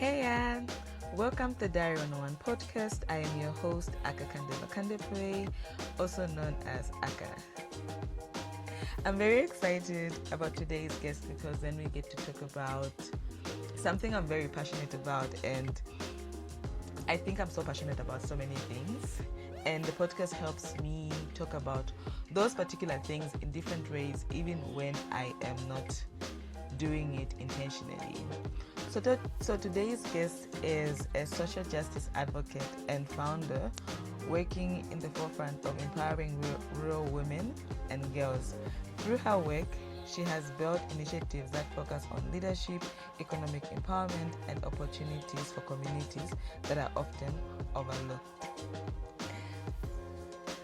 Hey, welcome to Diary on One podcast. I am your host, Akakandelwa Kandepwe, also known as Aka. I'm very excited about today's guest because then we get to talk about something I'm very passionate about, and I think I'm so passionate about so many things, and the podcast helps me talk about those particular things in different ways, even when I am not doing it intentionally. So today's guest is a social justice advocate and founder working in the forefront of empowering rural women and girls. Through her work, she has built initiatives that focus on leadership, economic empowerment, and opportunities for communities that are often overlooked.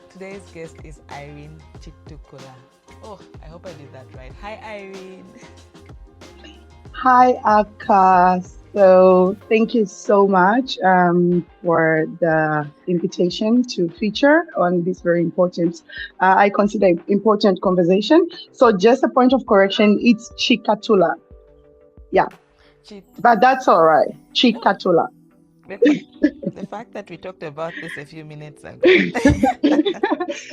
Today's guest is Irene Chikatula. Oh, I hope I did that right. Hi, Irene. Hi, Aka. So thank you so much for the invitation to feature on this very important, I consider important conversation. So just a point of correction, it's Chikatula. Yeah, but that's all right. Chikatula. The fact that we talked about this a few minutes ago.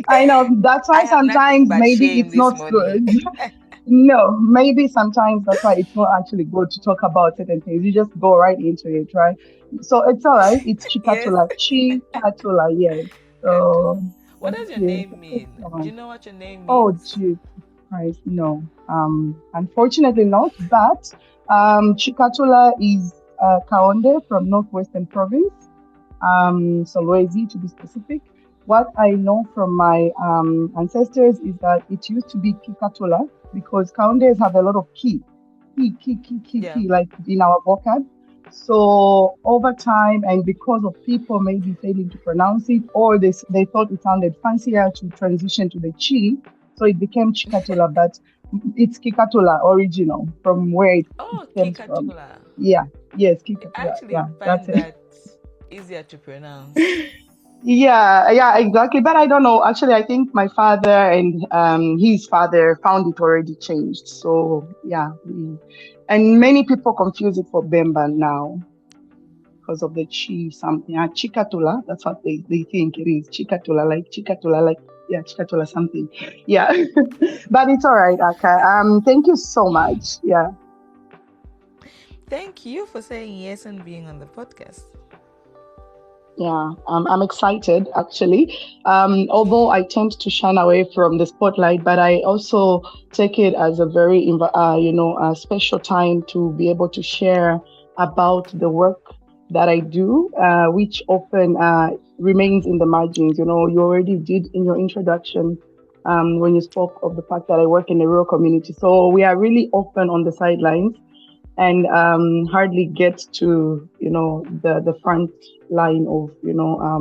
I know, that's why sometimes maybe it's not good. No, maybe sometimes that's why it's not actually good to talk about certain things. You just go right into it, right? So it's all right. It's Chikatula. Yes. Chikatula, yes. So what thank does your you. name mean? Do you know what your name Oh, means? Jesus Christ, no. Unfortunately not. But Chikatula is Kaonde from Northwestern Province, Solwezi to be specific. What I know from my ancestors is that it used to be Kikatula because Kaundes have a lot of key, like in our vocab. So over time, and because of people maybe failing to pronounce it, or they thought it sounded fancier to transition to the chi, so it became Chikatula, but it's Kikatula original from where it stems from. Yeah, yes, Kikatula. I actually find that easier to pronounce. Yeah, exactly. But I don't know. Actually, I think my father and his father found it already changed. So yeah, and many people confuse it for Bemba now because of the chi something. Chikatula, that's what they think it is. Chikatula, Chikatula something. Yeah. But it's all right, Aka. Thank you so much. Yeah. Thank you for saying yes and being on the podcast. Yeah, I'm excited actually. Although I tend to shine away from the spotlight, but I also take it as a very, a special time to be able to share about the work that I do, which often remains in the margins. You know, you already did in your introduction when you spoke of the fact that I work in the rural community. So we are really often on the sidelines and hardly get to the front line of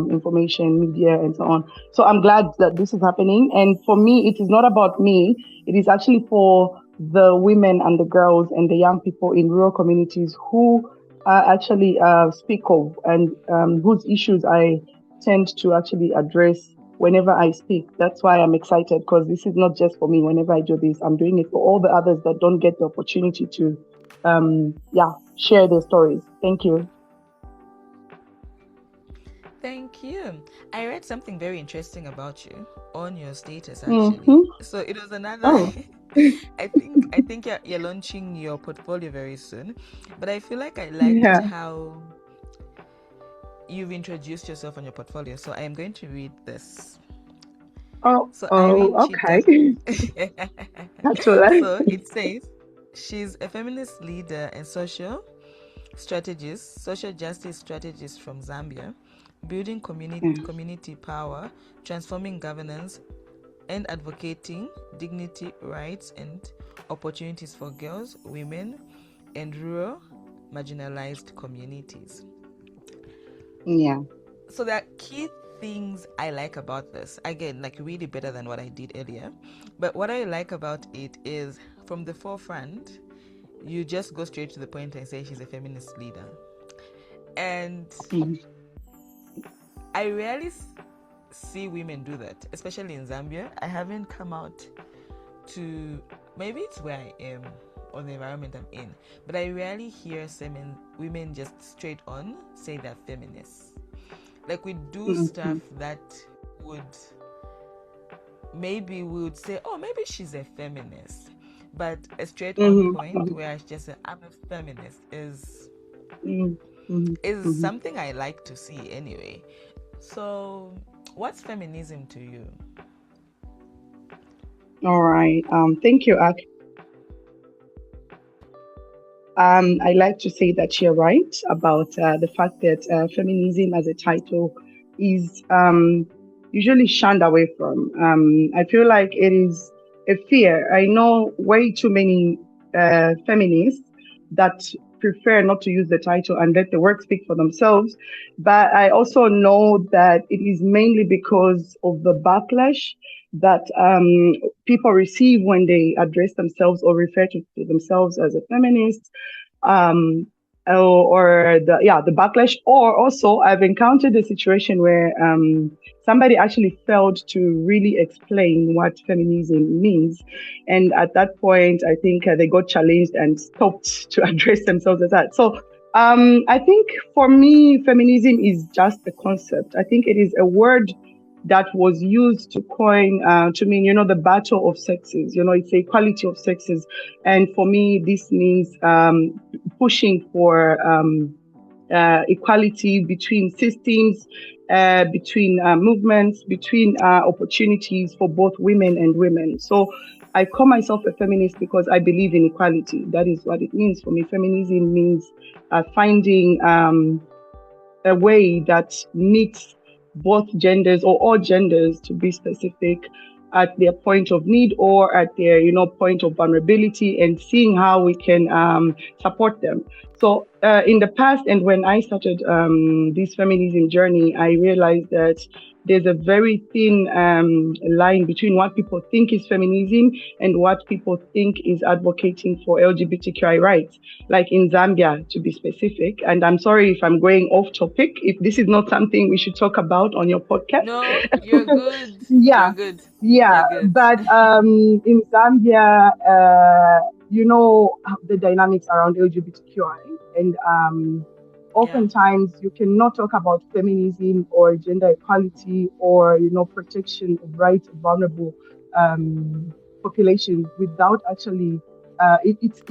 information media and so on. So I'm glad that this is happening, and for me it is not about me, it is actually for the women and the girls and the young people in rural communities who actually speak of and whose issues I tend to actually address whenever I speak. That's why I'm excited, because this is not just for me. Whenever I do this, I'm doing it for all the others that don't get the opportunity to share their stories. Thank you. Thank you. I read something very interesting about you on your status actually. So it was another I think you're launching your portfolio very soon. But I feel like I liked how you've introduced yourself on your portfolio. So I am going to read this. Irene okay. So it says she's a feminist leader and social justice strategist from Zambia, building community power, transforming governance, and advocating dignity, rights, and opportunities for girls, women, and rural marginalized communities. Yeah. So there are key things I like about this. Again, like really better than what I did earlier. But what I like about it is from the forefront, you just go straight to the point and say she's a feminist leader. And I rarely see women do that, especially in Zambia. I haven't come out to, maybe it's where I am, or the environment I'm in. But I rarely hear women just straight on say they're feminists. Like, we do stuff that would maybe we would say, oh, maybe she's a feminist. But a straight on point where I just say I'm a feminist is something I like to see anyway. So what's feminism to you? All right. Thank you, Ak. I like to say that you're right about the fact that feminism as a title is usually shunned away from. I feel like it is a fear. I know way too many feminists that prefer not to use the title and let the work speak for themselves. But I also know that it is mainly because of the backlash that people receive when they address themselves or refer to themselves as a feminist, or the backlash. Or also, I've encountered a situation where somebody actually failed to really explain what feminism means, and at that point, I think they got challenged and stopped to address themselves as that. So. I think for me, feminism is just a concept. I think it is a word that was used to coin, to mean, the battle of sexes. It's the equality of sexes. And for me, this means pushing for equality between systems, between movements, between opportunities for both women and women. So I call myself a feminist because I believe in equality. That is what it means for me. Feminism means finding a way that meets both genders or all genders, to be specific, at their point of need or at their point of vulnerability, and seeing how we can support them. So in the past, and when I started this feminism journey, I realized that there's a very thin line between what people think is feminism and what people think is advocating for LGBTQI rights, like in Zambia, to be specific. And I'm sorry if I'm going off topic, if this is not something we should talk about on your podcast. No, you're good. Yeah. You're good. Yeah, You're good. but in Zambia, the dynamics around LGBTQI, and oftentimes you cannot talk about feminism or gender equality or protection of rights of vulnerable populations without actually it's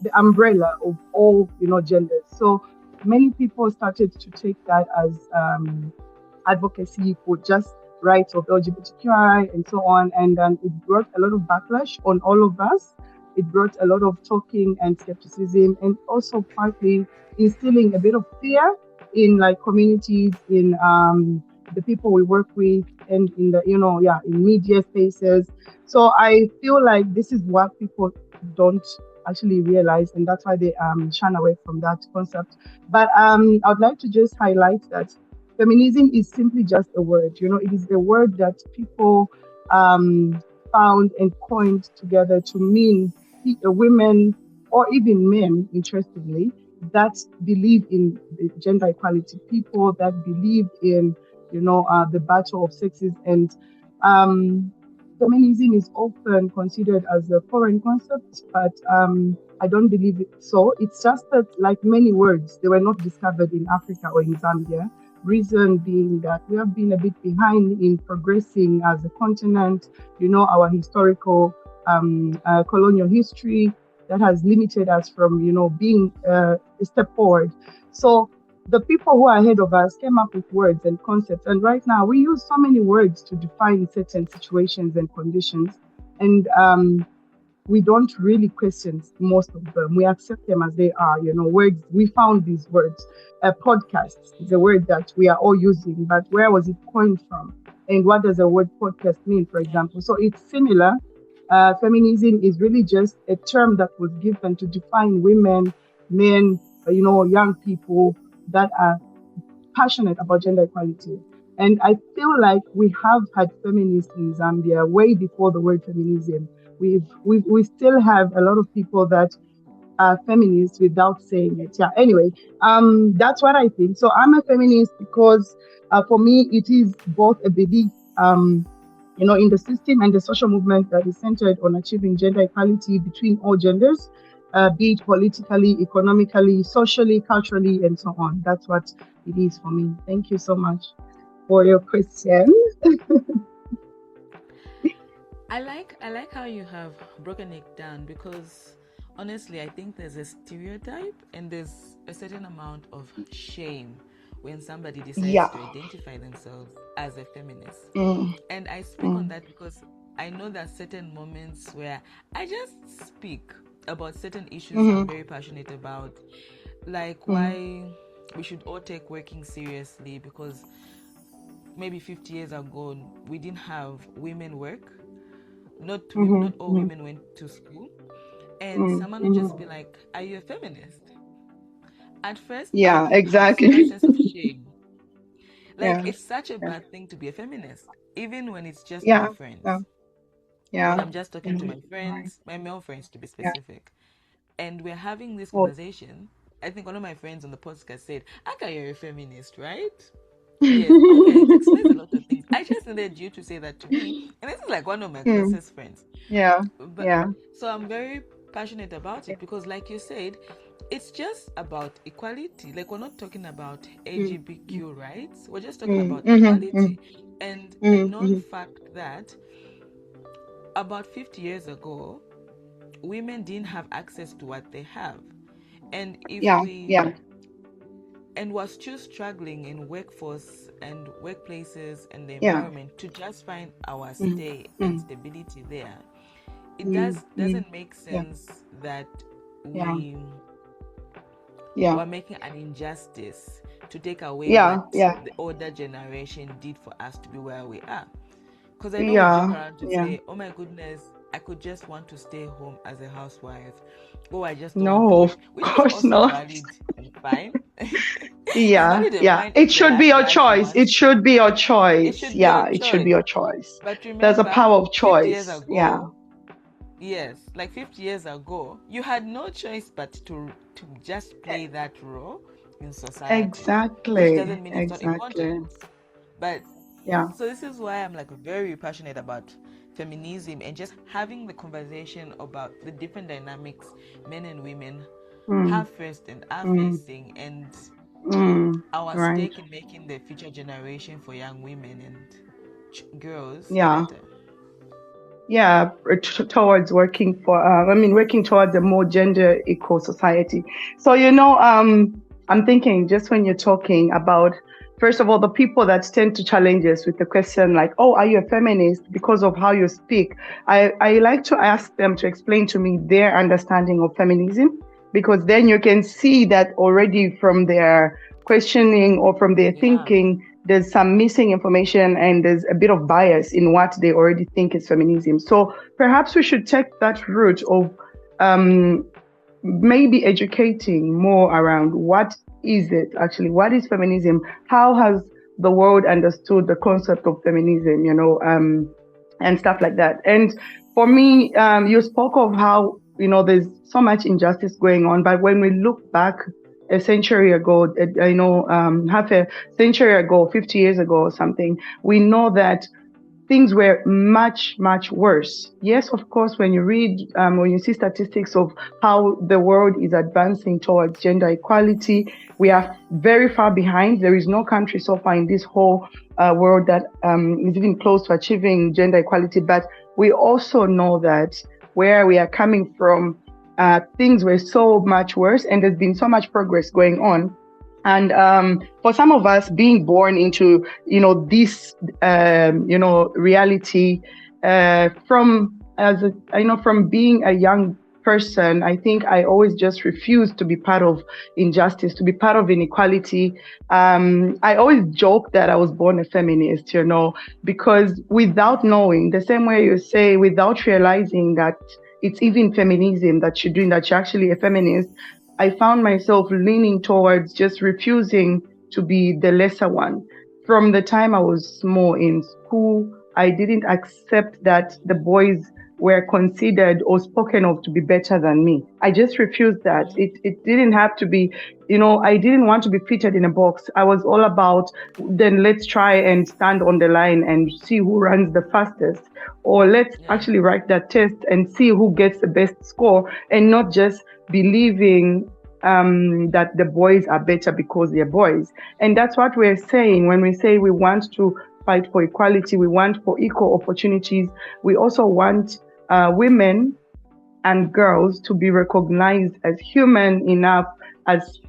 the umbrella of all genders. So many people started to take that as advocacy for just rights of LGBTQI and so on, and it brought a lot of backlash on all of us. It brought a lot of talking and skepticism, and also partly instilling a bit of fear in communities, in the people we work with, and in the in media spaces. So I feel like this is what people don't actually realize, and that's why they shun away from that concept. But I'd like to just highlight that feminism is simply just a word. It is a word that people found and coined together to mean women or even men, interestingly, that believe in gender equality, people that believe in, the battle of sexes. And feminism is often considered as a foreign concept, but I don't believe it so. It's just that, like many words, they were not discovered in Africa or in Zambia. Reason being that we have been a bit behind in progressing as a continent, our historical colonial history that has limited us from, being a step forward. So the people who are ahead of us came up with words and concepts. And right now we use so many words to define certain situations and conditions. And we don't really question most of them. We accept them as they are, words. We found these words. Podcast is a word that we are all using, but where was it coined from? And what does the word podcast mean, for example? So it's similar. Feminism is really just a term that was given to define women, men, young people that are passionate about gender equality. And I feel like we have had feminists in Zambia way before the word feminism. We still have a lot of people that are feminists without saying it. Yeah. Anyway, that's what I think. So I'm a feminist because for me it is both a belief in the system and the social movement that is centered on achieving gender equality between all genders, be it politically, economically, socially, culturally, and so on. That's what it is for me. Thank you so much for your question. I like how you have broken it down, because honestly I think there's a stereotype and there's a certain amount of shame when somebody decides Yeah. to identify themselves as a feminist. Mm, And I speak on that because I know that certain moments where I just speak about certain issues I'm very passionate about, like why we should all take working seriously, because maybe 50 years ago we didn't have women work, not all women went to school, and someone would just be like, "Are you a feminist?" At first, I yeah, would have that exactly. sense of shame. Like, Yeah. it's such a Yeah. bad thing to be a feminist, even when it's just my Yeah. Yeah. friends. When Yeah. I'm just talking to Yeah. my Right. friends, my male friends to be Yeah. specific, and we're having this Well, conversation. I think one of my friends on the podcast said, "Aka, you're a feminist, right?" Yes, okay, it explains a lot of things. I just needed you to say that to me, and this is like one of my mm, closest friends. yeah. But Yeah. so I'm very passionate about it because, like you said, it's just about equality. Like, we're not talking about Mm, mm, LGBTQ rights, we're just talking mm, about mm, equality. And the mm, known mm. fact that about 50 years ago, women didn't have access to what they have. And if Yeah. we Yeah. and was still struggling in workforce and workplaces and the Yeah. environment to just find our Mm, stay and mm, stability there, it mm, mm. doesn't make Yeah. sense that Yeah. we Yeah. were making an injustice to take away Yeah. what Yeah. the older generation did for us to be where we are. Because I know we joke Yeah. around to Yeah. say, "Oh my goodness, I could just want to stay home as a housewife. Oh, I just don't want to No, work," of which is course also not. valid and fine. It's Yeah. valid and Yeah. fine It if the should be your wife choice. It wants to. should be your It choice. should be your Yeah. It should be choice. your choice. But There's a remember, power of 50 years choice. Yeah. ago, yes, like 50 years ago, you had no choice but to just play that role in society, which Exactly. doesn't mean it's not Exactly. important. But Yeah. so this is why I'm like very passionate about feminism and just having the conversation about the different dynamics men and women Mm, have faced and are mm, facing, and mm. our Right. stake in making the future generation for young women and girls Yeah. better. Yeah, towards working for, working towards a more gender equal society. So, I'm thinking just when you're talking about, first of all, the people that tend to challenge us with the question like, oh, are you a feminist because of how you speak? I like to ask them to explain to me their understanding of feminism, because then you can see that already from their questioning or from their Yeah. thinking, there's some missing information and there's a bit of bias in what they already think is feminism. So perhaps we should take that route of um, maybe educating more around what is it actually, what is feminism, how has the world understood the concept of feminism, and stuff like that. And for me, you spoke of how there's so much injustice going on, but when we look back a century ago, half a century ago, 50 years ago or something, we know that things were much, much worse. Yes, of course, when you see statistics of how the world is advancing towards gender equality, we are very far behind. There is no country so far in this whole world that is even close to achieving gender equality. But we also know that where we are coming from, things were so much worse, and there's been so much progress going on. And for some of us being born into, this, reality, from being a young person, I think I always just refused to be part of injustice, to be part of inequality. I always joke that I was born a feminist, because without knowing, the same way you say, without realizing that it's even feminism that you're doing, that you're actually a feminist, I found myself leaning towards just refusing to be the lesser one. From the time I was small in school, I didn't accept that the boys were considered or spoken of to be better than me. I just refused that. It didn't have to be, I didn't want to be fitted in a box. I was all about, then let's try and stand on the line and see who runs the fastest. Or let's Yeah. actually write that test and see who gets the best score, and not just believing that the boys are better because they're boys. And that's what we're saying when we say we want to fight for equality, we want for equal opportunities. We also want women and girls to be recognized as human enough, as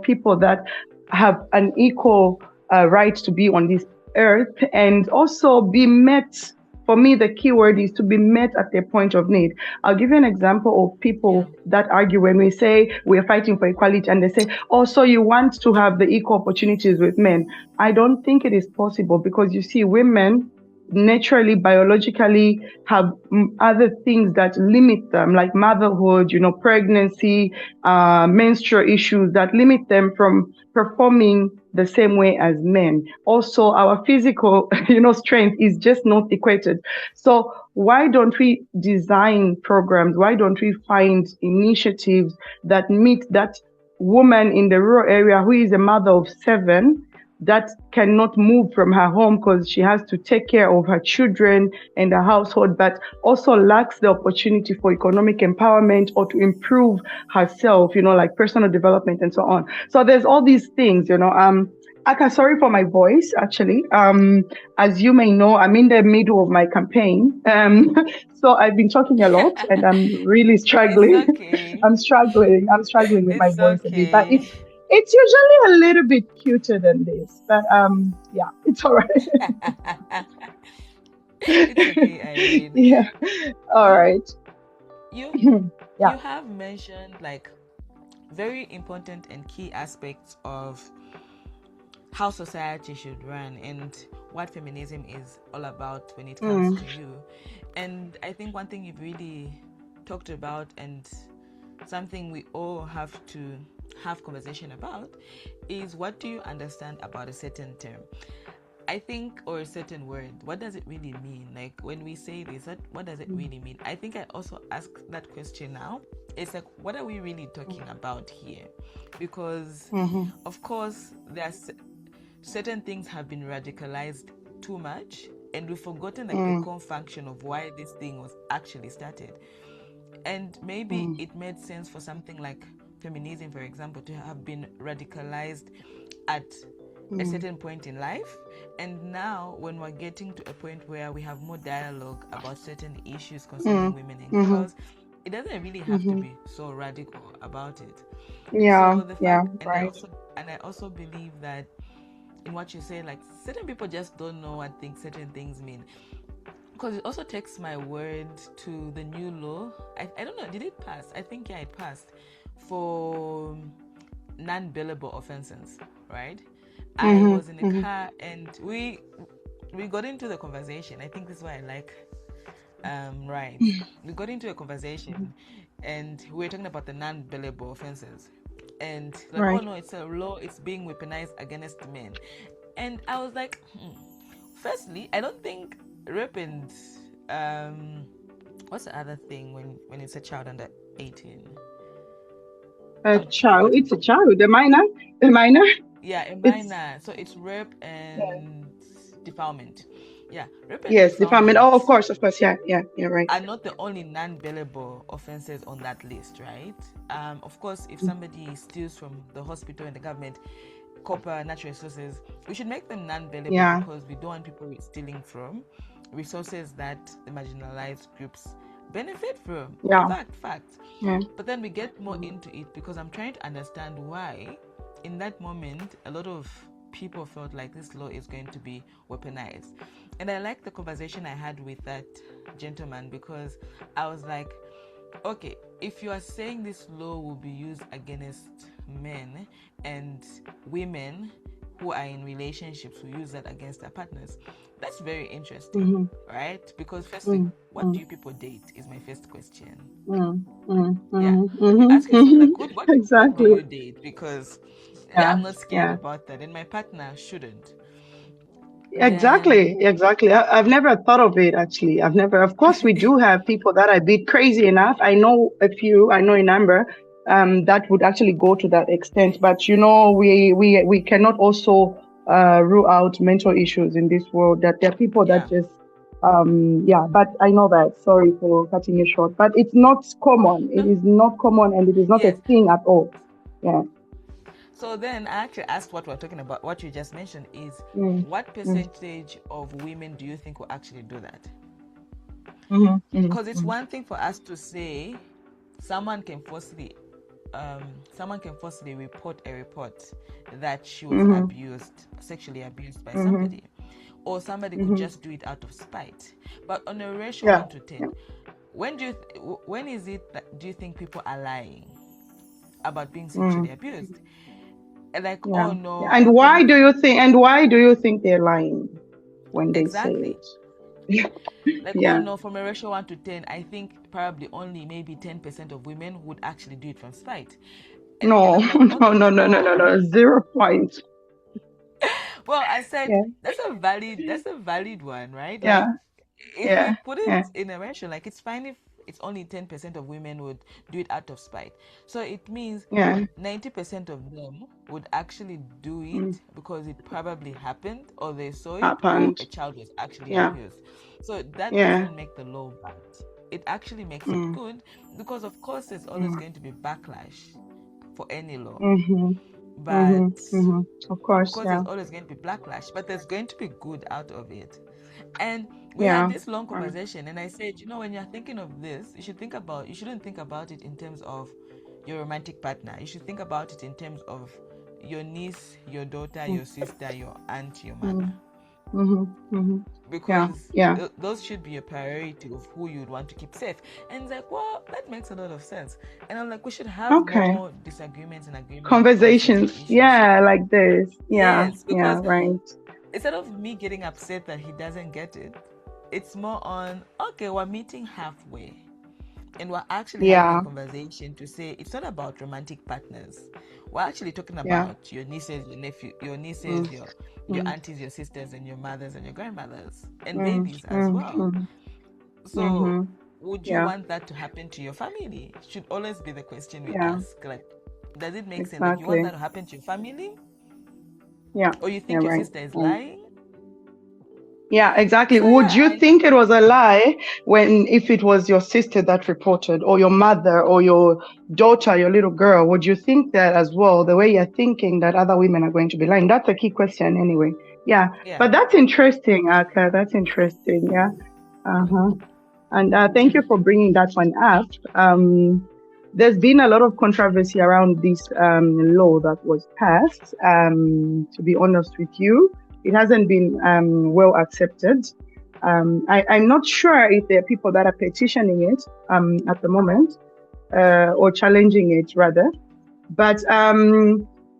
people that have an equal right to be on this earth, and also be met. For me, the key word is to be met at their point of need. I'll give you an example of Yeah. people that argue when we say we're fighting for equality, and they say, oh, so you want to have the equal opportunities with men. I don't think it is possible, because you see, women naturally, biologically have other things that limit them, like motherhood, pregnancy, menstrual issues that limit them from performing the same way as men. Also, our physical, strength is just not equated. So why don't we design programs? Why don't we find initiatives that meet that woman in the rural area who is a mother of 7, that cannot move from her home because she has to take care of her children and the household, but also lacks the opportunity for economic empowerment or to improve herself, like personal development and so on. So there's all these things, Aka, sorry for my voice, actually. As you may know, I'm in the middle of my campaign. So I've been talking a lot and I'm really It's struggling. okay. I'm struggling with my It's voice a bit, but okay. it's usually a little bit cuter than this, but yeah, it's all right. It's okay, Irene. Yeah, all You right. you Yeah. you have mentioned like very important and key aspects of how society should run and what feminism is all about when it comes to you. And I think one thing you've really talked about, and something we all have to have conversation about, is what do you understand about a certain term? I think, or a certain word, what does it really mean? Like when we say this, what does it really mean? I think I also ask that question now. It's like, what are we really talking about here? Because, of course, there's certain things have been radicalized too much, and we've forgotten like the core function of why this thing was actually started. And maybe it made sense for something like feminism, for example, to have been radicalized at a certain point in life. And now, when we're getting to a point where we have more dialogue about certain issues concerning women and girls, it doesn't really have to be so radical about it. Yeah, So the yeah, fact, right. I also believe that in what you say, like certain people just don't know what certain things mean. Because it also takes my word to the new law. I don't know, did it pass? I think, yeah, it passed for non-billable offenses, right? I was in a car and we got into the conversation. I think this is why I like right. We got into a conversation and we were talking about the non-billable offenses. And like, oh Right. no, it's a law, it's being weaponized against men. And I was like, firstly, I don't think rape and what's the other thing when it's a child under 18? A I've child. forgotten. It's a child. A minor. A minor. Yeah, a It's minor. So it's rape yeah. and defilement. Yeah, rape and Yes, defilement. Oh, defilement of course, of course. Yeah, yeah, you're right. are not the only non-billable offenses on that list, right? Of course, if somebody steals from the hospital and the government, copper, natural resources, we should make them non-billable Yeah, because we don't want people stealing from resources that the marginalized groups benefit from. yeah, Fact. yeah. But then we get more into it because I'm trying to understand why, in that moment, a lot of people felt like this law is going to be weaponized. And I like the conversation I had with that gentleman because I was like, okay, if you are saying this law will be used against men and women who are in relationships who use that against their partners, that's very interesting, right? Because firstly, what do you people date is my first question. Yeah, you ask yourself like, what do Exactly. you date? Because Yeah, I'm not scared yeah. about that, and my partner shouldn't. then Exactly. I've never thought of it actually. Of course, we do have people that are a bit crazy enough. I know a few, I know a number, that would actually go to that extent. But we cannot also rule out mental issues in this world. That there are people that yeah, just, yeah. But I know that. Sorry for cutting you short. But it's not common. It no, is not common, and it is not a yes. thing at all. Yeah. So then I actually asked what we're talking about. What you just mentioned is Mm, what mm, percentage of women do you think will actually do that? mm, mm, Because it's mm, one thing for us to say someone can forcibly report a report that she was mm, abused, sexually abused by mm, somebody, or somebody could mm. just do it out of spite. But on a ratio Yeah. 1 to 10, Yeah. when is it that do you think people are lying about being Mm. sexually abused? Like, Yeah. oh Yeah. no, I And why think do you think? And why do you think they're lying when they say exactly. it? Like, oh Yeah. no, from a ratio 1 to 10, I think probably only maybe 10% of women would actually do it from spite. And No. I'm like, okay, No. 0 point. well, I said Yeah. that's a valid one, right? Yeah. Like, if we Yeah. put it Yeah. in a ratio, like, it's fine if it's only 10% of women would do it out of spite. So it means Yeah. 90% of them would actually do Mm. it because it probably happened, or they saw it, or Happened. a child was actually Yeah. abused. So that Yeah. doesn't make the law bad. It actually makes it Mm. good, because of course there's always Mm. going to be backlash for any law. Mm-hmm. But Mm-hmm. Mm-hmm. Of of course. course Yeah. there's always going to be backlash, but there's going to be good out of it. And we had Yeah. this long Right. conversation, and I said, when you're thinking of this, you shouldn't think about it in terms of your romantic partner. You should think about it in terms of your niece, your daughter, Mm. your sister, your aunt, your mother, Mm. Mm-hmm. Mm-hmm. Yeah. because Yeah. those should be a priority of who you'd want to keep safe. And it's like, well, that makes a lot of sense. And I'm like, we should have Okay. more disagreements and agreements on certain Conversations. issues. Yeah, like this. Yeah. Yes, Yeah. because Right. instead of me getting upset that he doesn't get it, it's more on, okay, we're meeting halfway, and we're actually having a Yeah. conversation to say it's not about romantic partners. We're actually talking Yeah. about your nieces, your nephew, your nieces, Mm. your Mm. aunties, your sisters, and your mothers and your grandmothers, and Mm. babies as Mm. well. Mm. So Mm-hmm. would you Yeah. want that to happen to your family? Should always be the question we Yeah. ask. Like, does it make sense? Like, you want Exactly. that to happen to your family, Yeah. or you Yeah. think your Right. sister is Right. lying? Yeah, exactly. So Would yeah, you think it was a lie if it was your sister that reported, or your mother, or your daughter, your little girl? Would you think that as well, the way you're thinking that other women are going to be lying? That's a key question anyway. Yeah. yeah. But that's interesting, Aka. That's interesting. Yeah. Uh-huh. And thank you for bringing that one up. There's been a lot of controversy around this law that was passed. To be honest with you, it hasn't been well accepted. I'm not sure if there are people that are petitioning it at the moment, or challenging it rather. But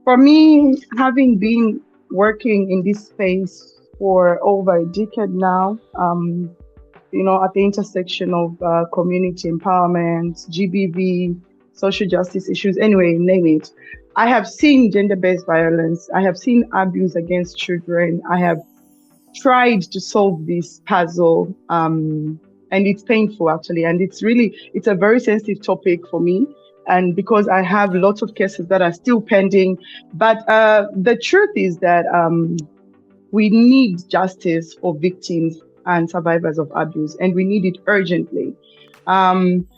for me, having been working in this space for over a decade now, at the intersection of community empowerment, GBV, social justice issues, anyway, name it. I have seen gender-based violence. I have seen abuse against children. I have tried to solve this puzzle, and it's painful actually. And it's a very sensitive topic for me. And because I have Yeah. lots of cases that are still pending, but the truth is that we need justice for victims and survivors of abuse, and we need it urgently.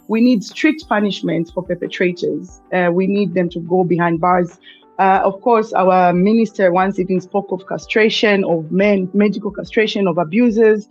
We need strict punishment for perpetrators. We need them to go behind bars. Of course, our minister once even spoke of castration of men, medical castration of abusers.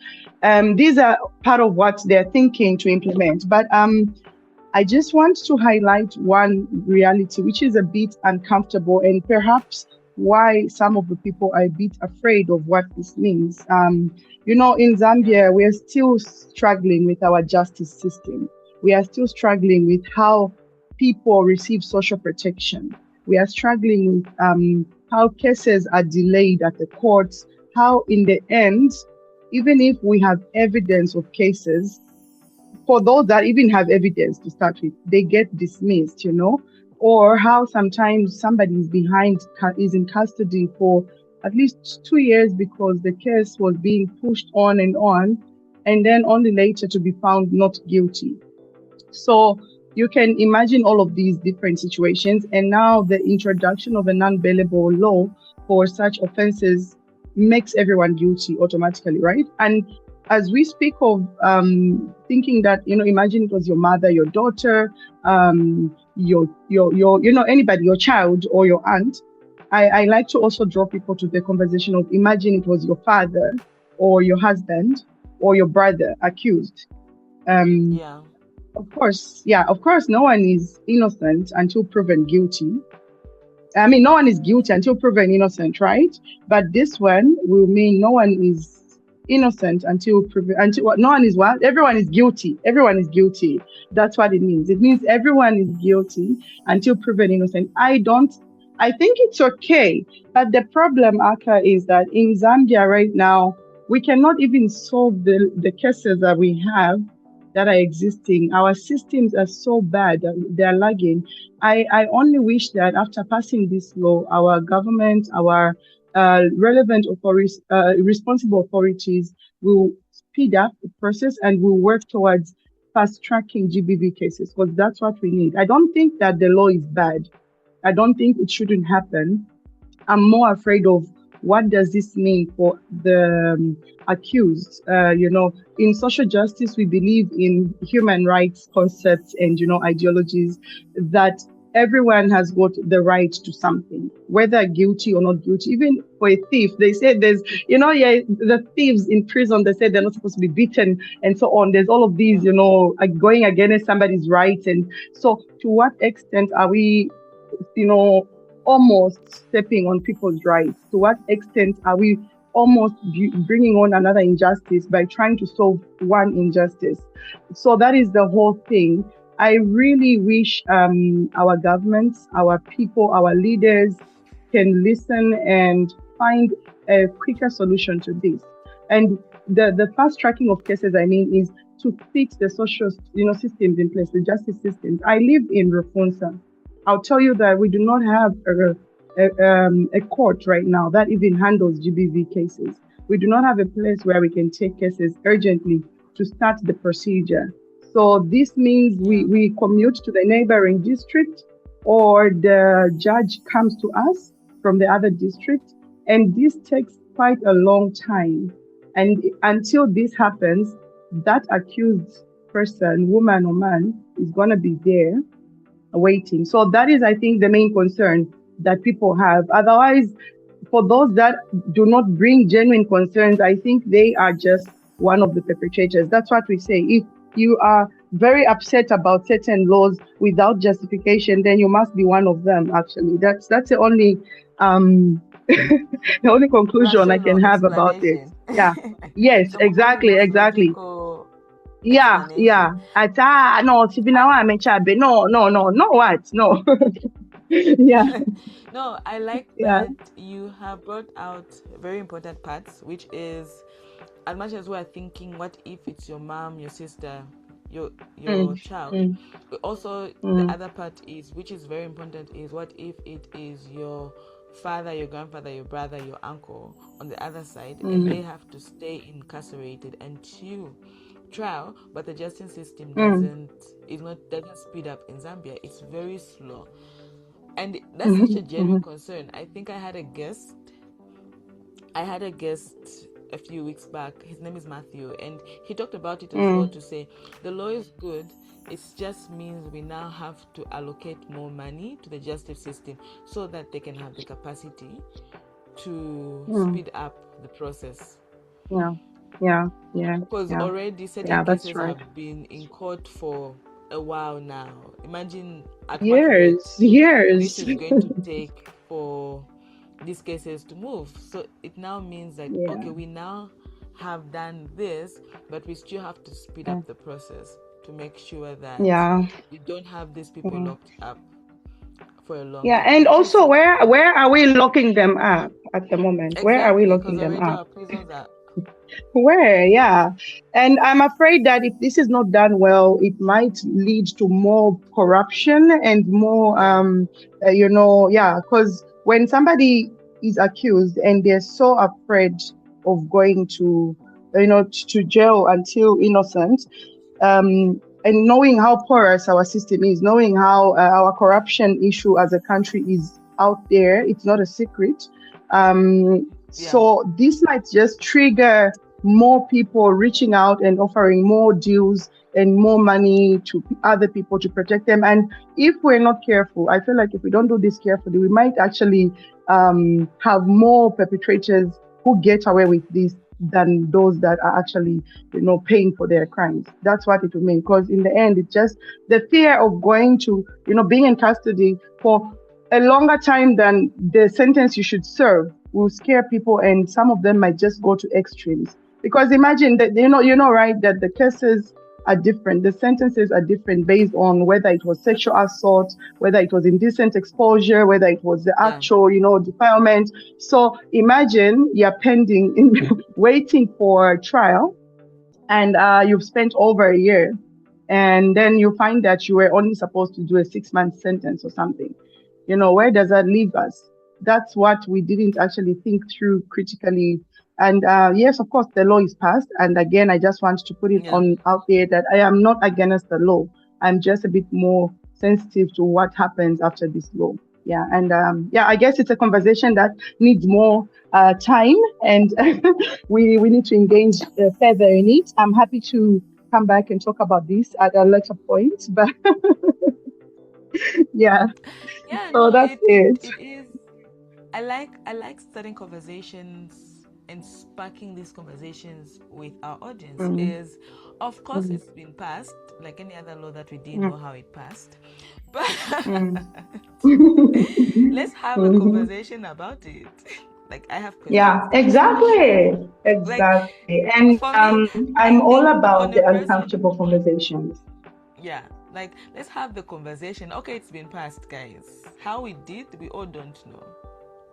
These are part of what they're thinking to implement. But I just want to highlight one reality, which is a bit uncomfortable, and perhaps why some of the people are a bit afraid of what this means. In Yeah. Zambia, we are still struggling with our justice system. We are still struggling with how people receive social protection. We are struggling with how cases are delayed at the courts, how in the end, even if we have evidence of cases, for those that even have evidence to start with, they get dismissed, or how sometimes somebody is in custody for at least 2 years because the case was being pushed on, and then only later to be found not guilty. So you can imagine all of these different situations. And now the introduction of a non-bailable law for such offenses makes everyone guilty automatically, right? And as we speak of thinking that, imagine it was your mother, your daughter, anybody, your child or your aunt. I like to also draw people to the conversation of imagine it was your father or your husband or your brother accused. Yeah. Of course, no one is innocent until proven guilty. I mean, no one is guilty until proven innocent, right? But this one will mean no one is innocent until no one is what? Everyone is guilty. Everyone is guilty. That's what it means. It means everyone is guilty until proven innocent. I think it's okay. But the problem, Aka, is that in Zambia right now, we cannot even solve the cases that we have that are existing. Our systems are so bad, they're lagging. I only wish that after passing this law, our government, our relevant authorities, responsible authorities will speed up the process and will work towards fast tracking GBV cases, because that's what we need. I don't think that the law is bad. I don't think it shouldn't happen. I'm more afraid of what does this mean for the accused. In social justice, we believe in human rights concepts and, ideologies that everyone has got the right to something, whether guilty or not guilty. Even for a thief, they say there's, the thieves in prison, they say they're not supposed to be beaten and so on. There's all of these, going against somebody's rights. And so to what extent are we, almost stepping on people's rights? To what extent are we almost bringing on another injustice by trying to solve one injustice? So that is the whole thing. I really wish our governments, our people, our leaders can listen and find a quicker solution to this. And the fast tracking of cases, is to fix the social, systems in place, the justice systems. I live in Rufunsa. I'll tell you that we do not have a court right now that even handles GBV cases. We do not have a place where we can take cases urgently to start the procedure. So this means we commute to the neighboring district, or the judge comes to us from the other district. And this takes quite a long time. And until this happens, that accused person, woman or man, is going to be there waiting. So that is, I think, the main concern that people have. Otherwise, for those that do not bring genuine concerns, I think they are just one of the perpetrators. That's what we say. If you are very upset about certain laws without justification, then you must be one of them. Actually, that's the only the only conclusion I can have about it. Yeah. Yes. Exactly. Yeah. No, what? No. Yeah. No, I like that you have brought out very important parts, which is, as much as we're thinking, what if it's your mom, your sister, your child? But also the other part is, which is very important, is what if it is your father, your grandfather, your brother, your uncle on the other side, and they have to stay incarcerated until trial, but the justice system doesn't speed up in Zambia. It's very slow, and that's such a genuine concern. I think I had a guest a few weeks back. His name is Matthew, and he talked about it as well, to say the law is good. It just means we now have to allocate more money to the justice system so that they can have the capacity to speed up the process. Yeah. Because already certain cases have been in court for a while now. Imagine at years. This is going to take for these cases to move. So it now means that okay, we now have done this, but we still have to speed up the process to make sure that we don't have these people locked up for a long time. And also, where are we locking them up at the moment? Exactly, where are we locking them up? Our prisons are Where, and I'm afraid that if this is not done well, it might lead to more corruption and more, because when somebody is accused and they're so afraid of going to, to jail until innocent, and knowing how porous our system is, knowing how our corruption issue as a country is out there, it's not a secret. So this might just trigger more people reaching out and offering more deals and more money to other people to protect them. And if we're not careful, I feel like if we don't do this carefully, we might actually have more perpetrators who get away with this than those that are actually, paying for their crimes. That's what it will mean. Because in the end, it's just the fear of going to, being in custody for a longer time than the sentence you should serve will scare people, and some of them might just go to extremes. Because imagine that, right, that the cases are different. The sentences are different based on whether it was sexual assault, whether it was indecent exposure, whether it was the actual, defilement. So imagine you're pending, waiting for trial, and you've spent over a year, and then you find that you were only supposed to do a 6-month sentence or something. Where does that leave us? That's what we didn't actually think through critically. And yes, of course, the law is passed. And again, I just want to put it out there that I am not against the law. I'm just a bit more sensitive to what happens after this law. Yeah. And I guess it's a conversation that needs more time, and we need to engage further in it. I'm happy to come back and talk about this at a later point, but so that's it. It is. I like starting conversations and sparking these conversations with our audience. Is, of course, it's been passed like any other law that we didn't know how it passed, but let's have a conversation about it. Like, I have questions. Yeah, exactly. And I'm all about the uncomfortable conversations. Yeah, like, let's have the conversation. Okay, it's been passed, guys. How we did, we all don't know.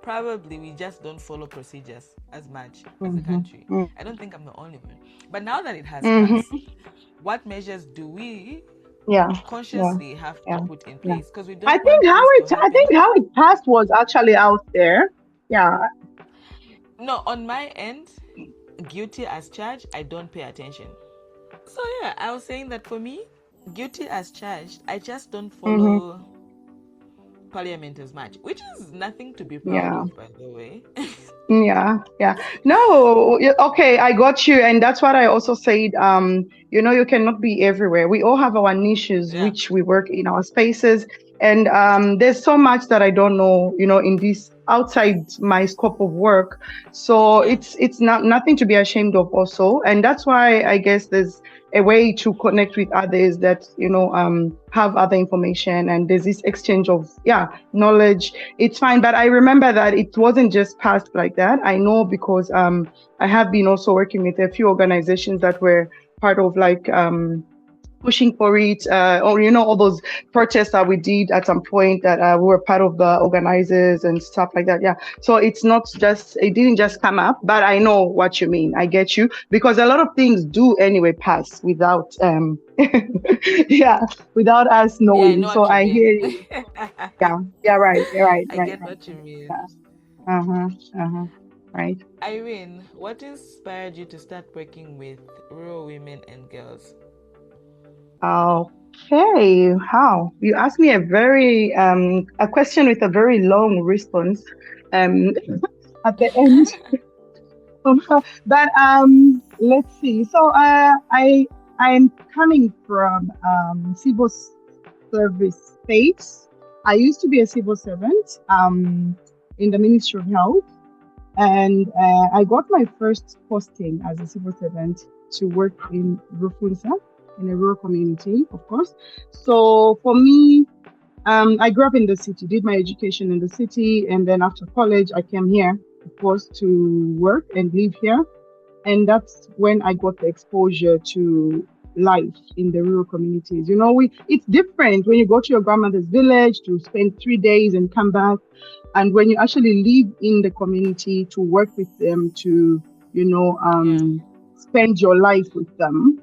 Probably we just don't follow procedures as much as a country. I don't think I'm the only one. But now that it has passed, what measures do we consciously have to put in place? Because we don't. I think how it passed was actually out there. Yeah. No, on my end, guilty as charged, I don't pay attention. So yeah, I was saying that for me, guilty as charged, I just don't follow Parliament as much, which is nothing to be proud of, by the way. No, okay, I got you. And that's what I also said. You cannot be everywhere. We all have our niches, which we work in our spaces. And there's so much that I don't know, in this outside my scope of work. So it's not nothing to be ashamed of also. And that's why I guess there's a way to connect with others that, have other information, and there's this exchange of, knowledge. It's fine. But I remember that it wasn't just passed like that. I know because I have been also working with a few organizations that were part of like, pushing for it, or all those protests that we did at some point that we were part of the organizers and stuff like that. So it didn't just come up, but I know what you mean. I get you, because a lot of things do anyway pass without without us knowing. So I hear you. Right. I get what you mean. Right. Irene, what inspired you to start working with rural women and girls? Okay, how you asked me a question with a very long response at the end. But let's see. So I'm coming from civil service space. I used to be a civil servant in the Ministry of Health, and I got my first posting as a civil servant to work in Rufunsa, in a rural community, of course. So for me, I grew up in the city, did my education in the city, and then after college, I came here, of course, to work and live here. And that's when I got the exposure to life in the rural communities. It's different when you go to your grandmother's village to spend 3 days and come back. And when you actually live in the community to work with them, to, spend your life with them.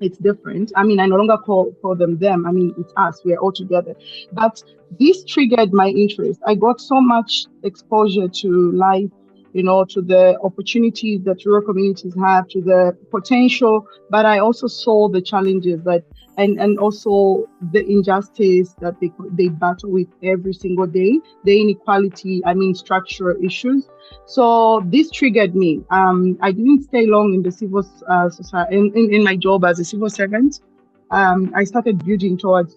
it's different. I mean, I no longer call them. I mean, it's us. We are all together. But this triggered my interest. I got so much exposure to life, to the opportunities that rural communities have, to the potential. But I also saw the challenges that, and also the injustice that they battle with every single day, the inequality. I mean, structural issues. So this triggered me. I didn't stay long in the civil society in my job as a civil servant. I started building towards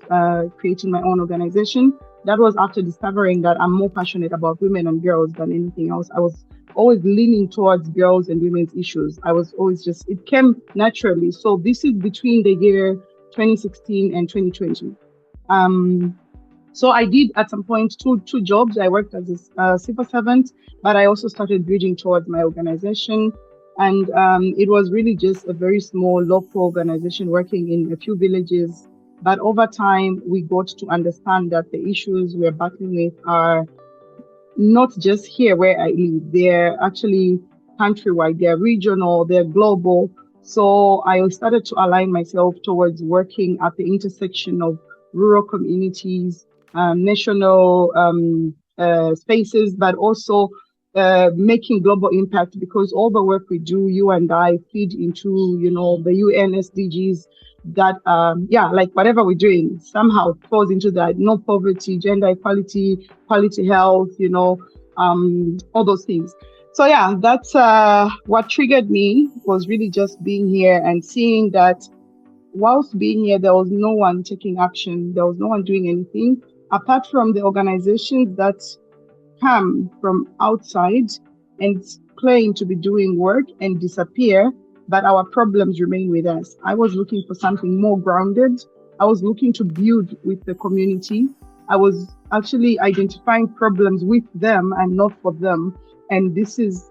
creating my own organization. That was after discovering that I'm more passionate about women and girls than anything else. I was always leaning towards girls and women's issues. I was always it came naturally. So this is between the year 2016 and 2020. So I did at some point two jobs. I worked as a civil servant, but I also started building towards my organization. And it was really just a very small local organization working in a few villages. But over time, we got to understand that the issues we're battling with are not just here where I live. They're actually countrywide, they're regional, they're global. So I started to align myself towards working at the intersection of rural communities, national spaces, but also making global impact, because all the work we do, you and I, feed into, the UN SDGs that, like whatever we're doing somehow falls into that. No poverty, gender equality, quality health, all those things. So yeah, that's what triggered me, was really just being here and seeing that whilst being here, there was no one taking action. There was no one doing anything apart from the organizations that come from outside and claim to be doing work and disappear, but our problems remain with us. I was looking for something more grounded. I was looking to build with the community. I was actually identifying problems with them and not for them. And this is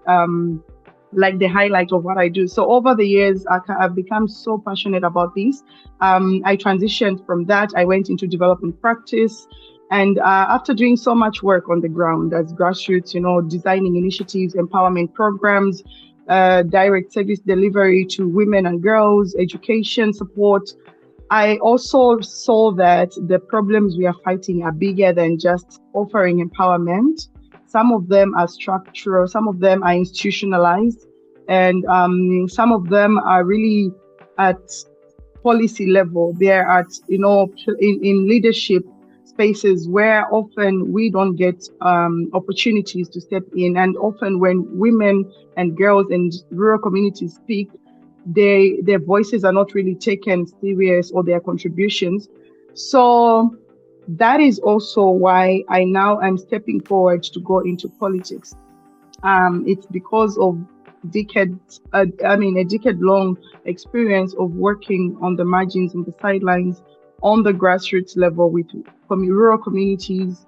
like the highlight of what I do. So over the years, I've become so passionate about this. I transitioned from that. I went into development practice. And after doing so much work on the ground as grassroots, designing initiatives, empowerment programs, direct service delivery to women and girls, education support, I also saw that the problems we are fighting are bigger than just offering empowerment. Some of them are structural, some of them are institutionalized, and some of them are really at policy level. They're at, in leadership spaces where often we don't get opportunities to step in. And often when women and girls in rural communities speak, their voices are not really taken serious, or their contributions. So that is also why I now am stepping forward to go into politics. It's because of a decade-long experience of working on the margins and the sidelines on the grassroots level with rural communities,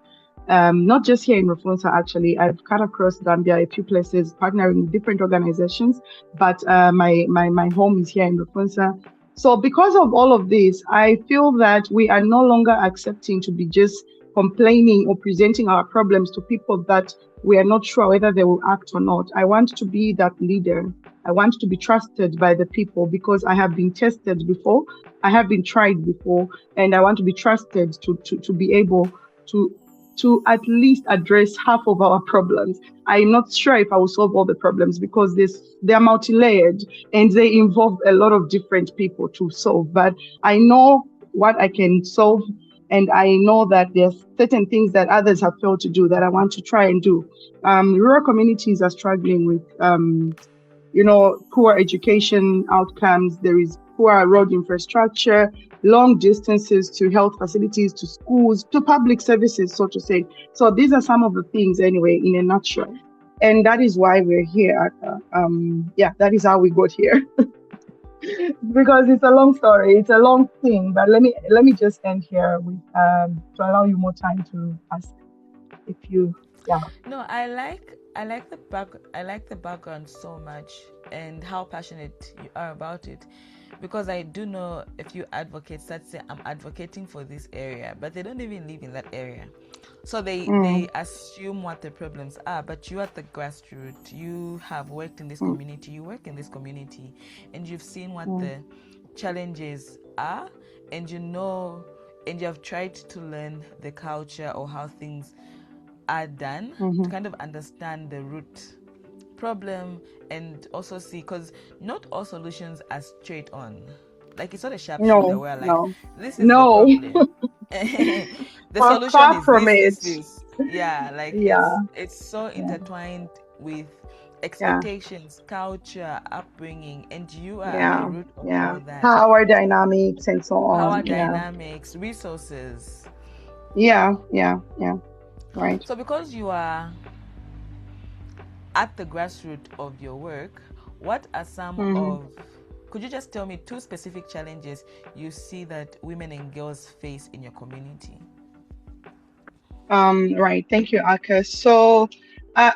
not just here in Rufunsa. Actually, I've cut across Zambia, a few places, partnering with different organizations, but my home is here in Rufunsa. So because of all of this, I feel that we are no longer accepting to be just complaining or presenting our problems to people that we are not sure whether they will act or not. I want to be that leader. I want to be trusted by the people, because I have been tested before, I have been tried before, and I want to be trusted to be able to at least address half of our problems. I'm not sure if I will solve all the problems, because they're multi-layered and they involve a lot of different people to solve. But I know what I can solve, and I know that there's certain things that others have failed to do that I want to try and do. Rural communities are struggling with poor education outcomes. There is poor road infrastructure, long distances to health facilities, to schools, to public services, so to say. So these are some of the things, anyway, in a nutshell. And that is why we're here. That is how we got here. Because it's a long story, it's a long thing. But let me just end here with to allow you more time to ask if you. Yeah. No, I like the background so much, and how passionate you are about it, because I do know a few advocates that say, I'm advocating for this area, but they don't even live in that area. So they assume what the problems are, but you at the grassroots, you have worked in this community, you work in this community, and you've seen what the challenges are, and and you have tried to learn the culture or how things are done to kind of understand the root problem, and also see, because not all solutions are straight on. Like, it's not a sharpshooter No, where like, no, this is the no. problem. The solution Far is from it. this. Yeah, like Yeah, it's so yeah, intertwined with yeah, expectations, culture, upbringing, and you are at the yeah, root of yeah. all that. Power dynamics and so Power on. Yeah, dynamics, resources. yeah, yeah, yeah. Right. So because you are at the grassroots of your work, what are some Mm-hmm. of, could you just tell me two specific challenges you see that women and girls face in your community? Right. Thank you, Aka. So, uh,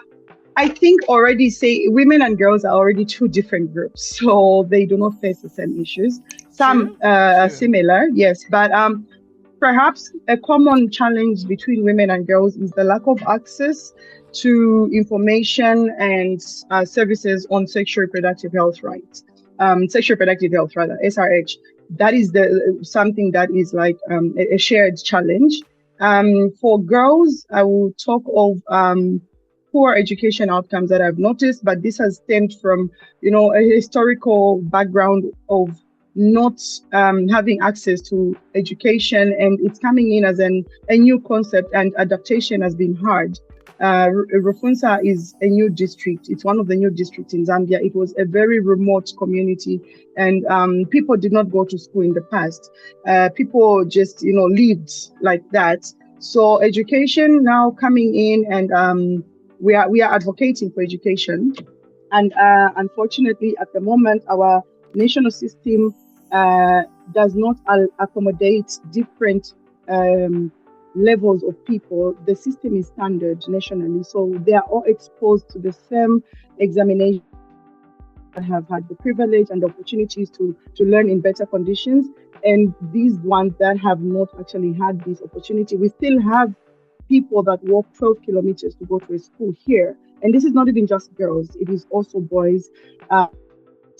I think already say women and girls are already two different groups, so they do not face the same issues. Some True, are true. similar, yes, but perhaps a common challenge between women and girls is the lack of access to information and services on sexual reproductive health rights, sexual reproductive health rather, SRH. That is the something that is like a shared challenge. For girls, I will talk of poor education outcomes that I've noticed, but this has stemmed from, a historical background of not having access to education, and it's coming in as a new concept, and adaptation has been hard. Rufunsa is a new district. It's one of the new districts in Zambia. It was a very remote community, and people did not go to school in the past. People just, lived like that. So education now coming in, and we are advocating for education, and unfortunately, at the moment, our national system uh, does not accommodate different levels of people. The system is standard nationally, so they are all exposed to the same examination that have had the privilege and the opportunities to learn in better conditions. And these ones that have not actually had this opportunity, we still have people that walk 12 kilometers to go to a school here. And this is not even just girls, it is also boys, uh,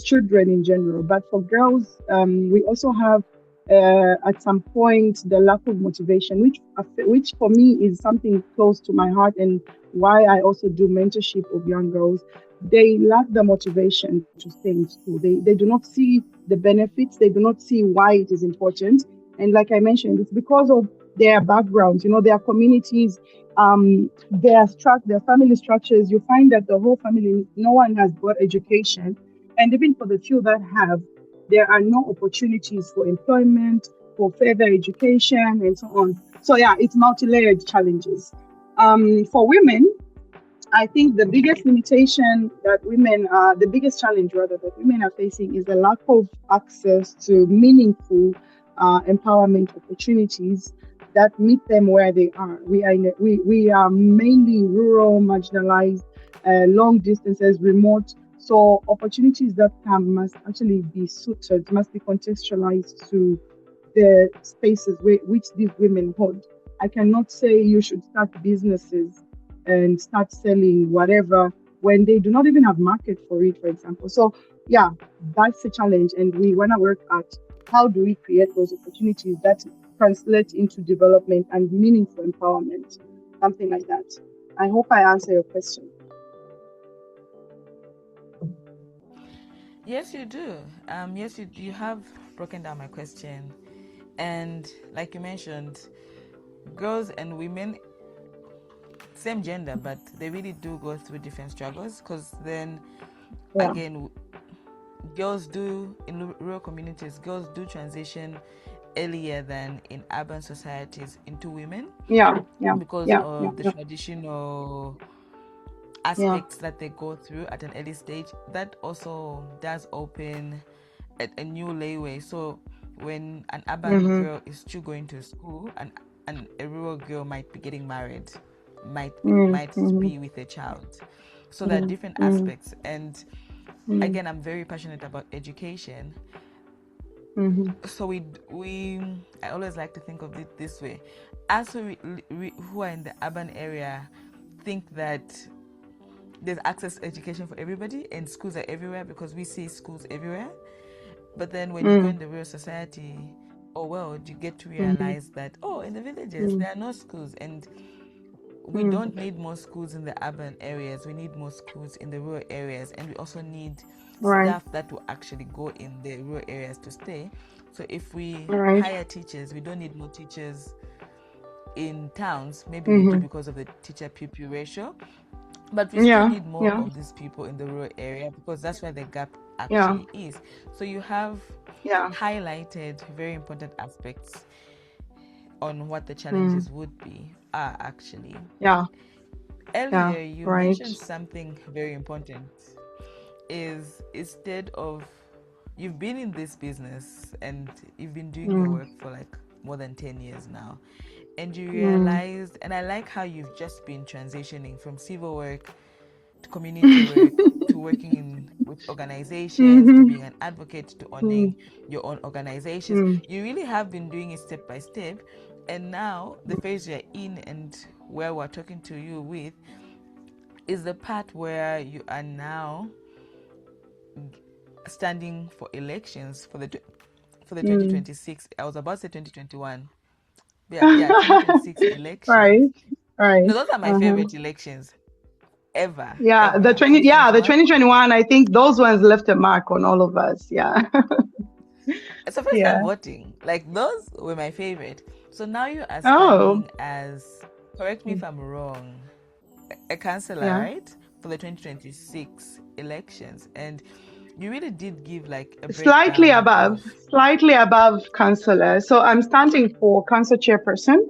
children in general. But for girls, we also have at some point the lack of motivation, which for me is something close to my heart, and why I also do mentorship of young girls. They lack the motivation to stay in school. They do not see the benefits. They do not see why it is important. And like I mentioned, it's because of their backgrounds, their communities, their family structures. You find that the whole family, no one has got education, and even for the few that have, there are no opportunities for employment, for further education, and so on. So yeah, it's multi-layered challenges. For women, I think the biggest limitation that the biggest challenge rather that women are facing is the lack of access to meaningful empowerment opportunities that meet them where they are. We are mainly rural, marginalized, long distances, remote. So opportunities that come must actually be suited, must be contextualized to the spaces which these women hold. I cannot say you should start businesses and start selling whatever when they do not even have market for it, for example. So yeah, that's a challenge, and we want to work at how do we create those opportunities that translate into development and meaningful empowerment, something like that. I hope I answer your question. Yes, you do. Yes, you have broken down my question. And like you mentioned, girls and women, same gender, but they really do go through different struggles, because then Yeah, again, girls do, in rural communities, girls do transition earlier than in urban societies into women, yeah, yeah, because yeah, yeah, of the yeah, traditional yeah. aspects that they go through at an early stage. That also does open a new layway. So when an urban Mm-hmm, girl is still going to school, and a rural girl might be getting married, might mm-hmm, be with a child. So there are different mm-hmm, aspects. And mm-hmm, again, I'm very passionate about education. mm-hmm. So I always like to think of it this way: as who are in the urban area think that there's access to education for everybody and schools are everywhere, because we see schools everywhere. But then when you go in the real society or world, you get to realize that, in the villages, there are no schools. And we don't need more schools in the urban areas. We need more schools in the rural areas. And we also need staff that will actually go in the rural areas to stay. So if we hire teachers, we don't need more teachers in towns. Maybe we do because of the teacher-pupil ratio. But we still need more of these people in the rural area because that's where the gap actually is. So you have highlighted very important aspects on what the challenges would be actually. Earlier you mentioned something very important is instead of you've been in this business and you've been doing your work for like more than 10 years now, and you realized, and I like how you've just been transitioning from civil work to community work to working with organizations to being an advocate to owning your own organizations. You really have been doing it step by step, and now the phase you're in and where we're talking to you with is the part where you are now standing for elections for the 2026. I was about to say 2021. Yeah, 2026 elections. Right. No, those are my favorite elections ever. Yeah, ever. the 2021. I think those ones left a mark on all of us. Yeah. It's the first time voting. Like those were my favorite. So now you are standing as, correct me if I'm wrong, a councillor, right? For the 2026 elections. And you really did give like a slightly above councillor. So I'm standing for council chairperson.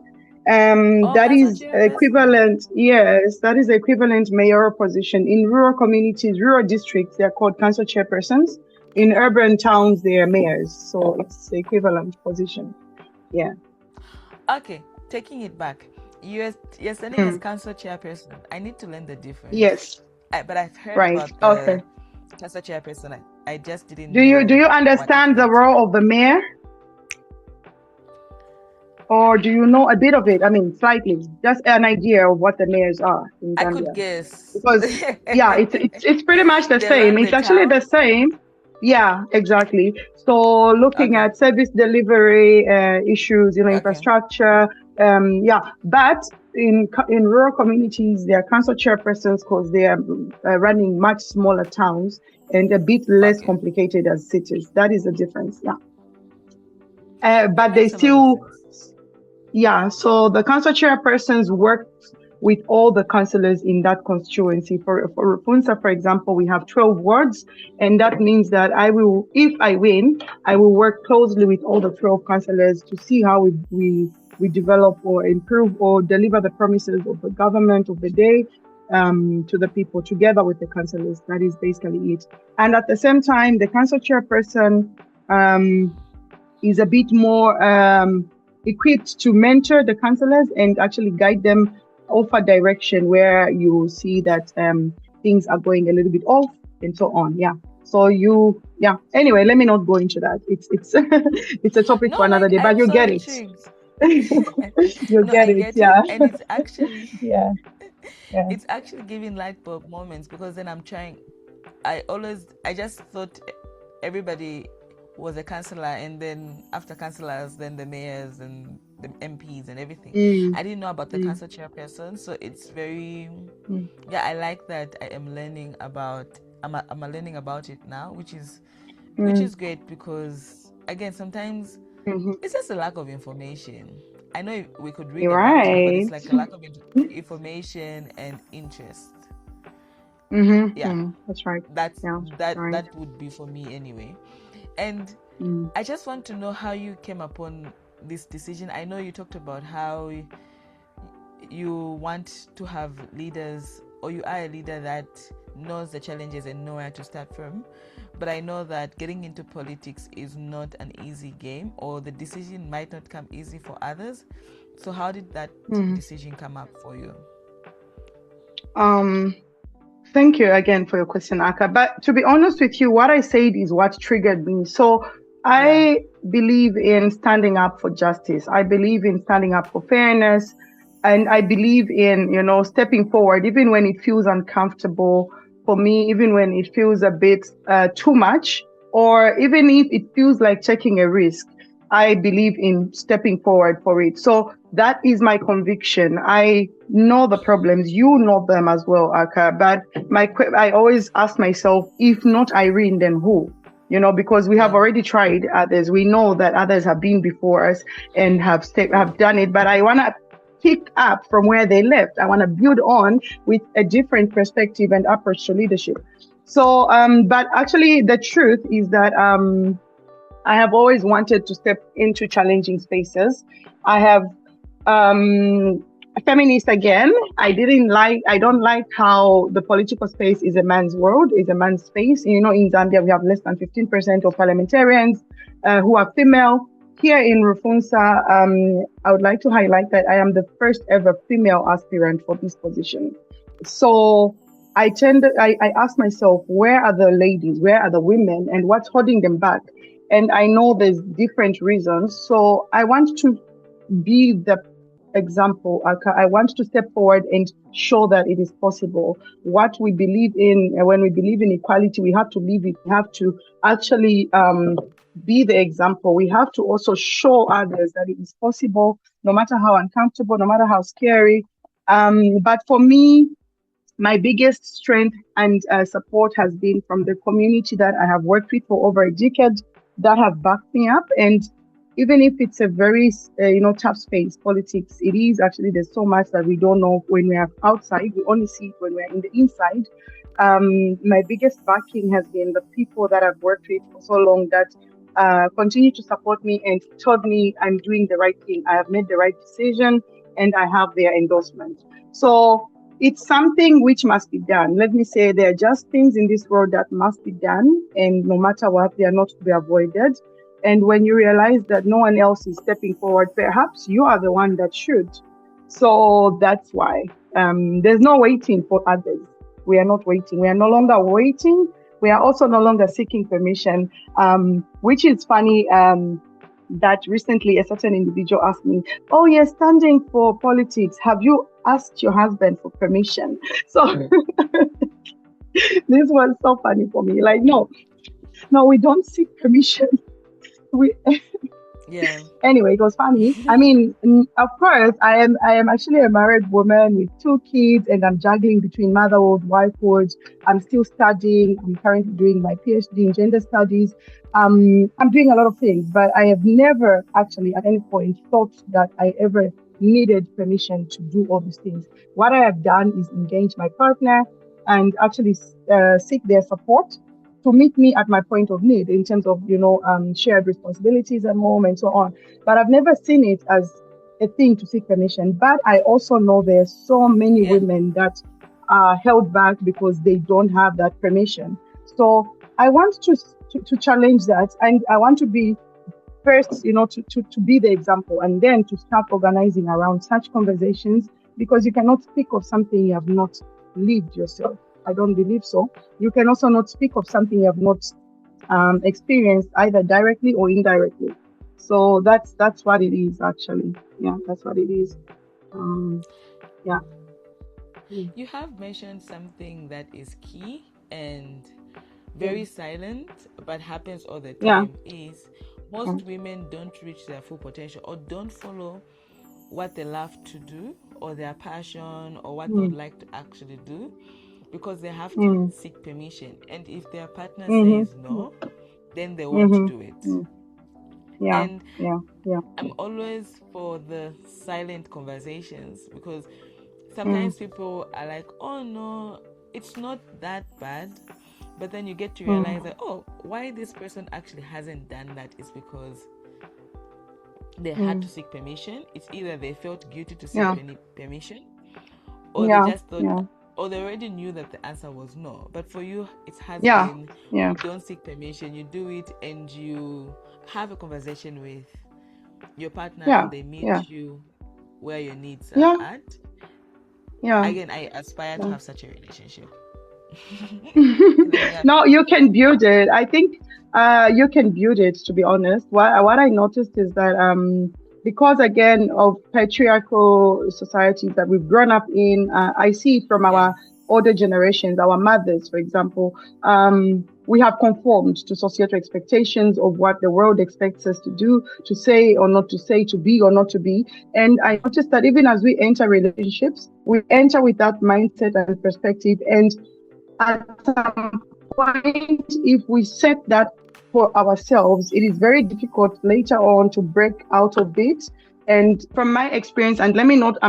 That is equivalent. Yes, that is equivalent mayoral position in rural communities, rural districts. They are called council chairpersons. In urban towns, they are mayors. So it's the equivalent position. Yeah. Okay, taking it back. You're standing as council chairperson. I need to learn the difference. Yes. But I've heard about the council chairperson. I just didn't know. Do you understand the role of the mayor? Or do you know a bit of it? I mean, slightly, just an idea of what the mayors are in Zambia. I could guess. Because it's pretty much the same. It's actually the same. Yeah, exactly. So looking at service delivery issues, infrastructure. But in rural communities, they are council chairpersons because they are running much smaller towns and a bit less complicated as cities. That is the difference. Yeah. But they still. Yeah, so the council chairpersons work with all the councillors in that constituency. For Rufunsa, for example, we have 12 wards, and that means that if I win, I will work closely with all the 12 councillors to see how we develop or improve or deliver the promises of the government of the day to the people together with the councillors. That is basically it. And at the same time, the council chairperson is a bit more equipped to mentor the councillors and actually guide them, offer direction where you see that things are going a little bit off and so on. Yeah. So anyway, let me not go into that. It's it's a topic for another day, but you get it. You get it. Yeah. And it's actually it's actually giving light bulb moments, because then I just thought everybody was a councillor, and then after councillors, then the mayors and the MPs and everything. I didn't know about the council chairperson, so it's very I like that I am learning about I'm learning about it now, which is great, because again sometimes it's just a lack of information. I know we could read about it, but it's like a lack of information and interest. That's right. That would be for me anyway. And I just want to know how you came upon this decision. I know you talked about how you want to have leaders, or you are a leader that knows the challenges and know where to start from. But I know that getting into politics is not an easy game, or the decision might not come easy for others. So how did that decision come up for you? Thank you again for your question, Aka. But to be honest with you, what I said is what triggered me. So I believe in standing up for justice. I believe in standing up for fairness. And I believe in, stepping forward, even when it feels uncomfortable for me, even when it feels a bit too much. or even if it feels like taking a risk, I believe in stepping forward for it. So that is my conviction. I know the problems. You know them as well, Aka. But I always ask myself, if not Irene, then who? You know, because we have already tried others. We know that others have been before us and have done it. But I want to pick up from where they left. I want to build on with a different perspective and approach to leadership. So, but actually, the truth is that I have always wanted to step into challenging spaces. I have a feminist again. I don't like how the political space is a man's world, is a man's space. You know, in Zambia, we have less than 15% of parliamentarians who are female. Here in Rufunsa, I would like to highlight that I am the first ever female aspirant for this position. So I ask myself, where are the ladies? Where are the women? And what's holding them back? And I know there's different reasons. So I want to be the example. I want to step forward and show that it is possible. What we believe in, when we believe in equality, we have to live it. We have to actually be the example. We have to also show others that it is possible, no matter how uncomfortable, no matter how scary. But for me, my biggest strength and support has been from the community that I have worked with for over a decade, that have backed me up. And even if it's a very tough space, politics, it is actually, there's so much that we don't know when we are outside. We only see it when we're in the inside. My biggest backing has been the people that I've worked with for so long that continue to support me and told me I'm doing the right thing. I have made the right decision and I have their endorsement. So it's something which must be done. Let me say, there are just things in this world that must be done, and no matter what, they are not to be avoided. And when you realize that no one else is stepping forward, perhaps you are the one that should. So that's why there's no waiting for others. We are not waiting. We are no longer waiting. We are also no longer seeking permission, which is funny. That recently a certain individual asked me, "Oh, you're standing for politics. Have you asked your husband for permission?" So this was so funny for me. Like, no, we don't seek permission. Anyway, it was funny. I mean, of course, I am actually a married woman with 2 kids, and I'm juggling between motherhood, wifehood. I'm still studying. I'm currently doing my PhD in gender studies. I'm doing a lot of things, but I have never actually at any point thought that I ever needed permission to do all these things. What I have done is engage my partner and actually seek their support to meet me at my point of need in terms of, shared responsibilities at home and so on. But I've never seen it as a thing to seek permission. But I also know there's so many women that are held back because they don't have that permission. So I want to challenge that, and I want to be first, to be the example, and then to start organizing around such conversations, because you cannot speak of something you have not lived yourself. I don't believe so. You can also not speak of something you have not experienced, either directly or indirectly. So that's what it is, actually. Yeah, that's what it is. Yeah. You have mentioned something that is key and very silent, but happens all the time, is most women don't reach their full potential or don't follow what they love to do or their passion or what they would like to actually do, because they have to seek permission. And if their partner says no, then they won't do it. And I'm always for the silent conversations, because sometimes people are like, "Oh no, it's not that bad." But then you get to realize that, why this person actually hasn't done that is because they had to seek permission. It's either they felt guilty to seek permission, or they just thought, or they already knew that the answer was no. But for you, it has been, you don't seek permission, you do it, and you have a conversation with your partner, and they meet you where your needs are at. Again, I aspire to have such a relationship. No, you can build it. I think you can build it, to be honest. What I noticed is that because, again, of patriarchal societies that we've grown up in, I see it from our older generations, our mothers, for example. we have conformed to societal expectations of what the world expects us to do, to say or not to say, to be or not to be. And I noticed that even as we enter relationships, we enter with that mindset and perspective. And at some point, if we set that for ourselves, it is very difficult later on to break out of it. And from my experience, and let me not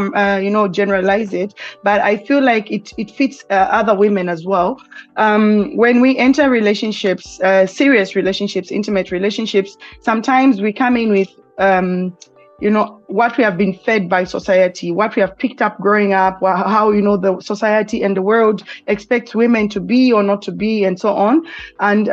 generalize it, but I feel like it fits other women as well. When we enter relationships, serious relationships, intimate relationships, sometimes we come in with what we have been fed by society, what we have picked up growing up, how the society and the world expects women to be or not to be, and so on, and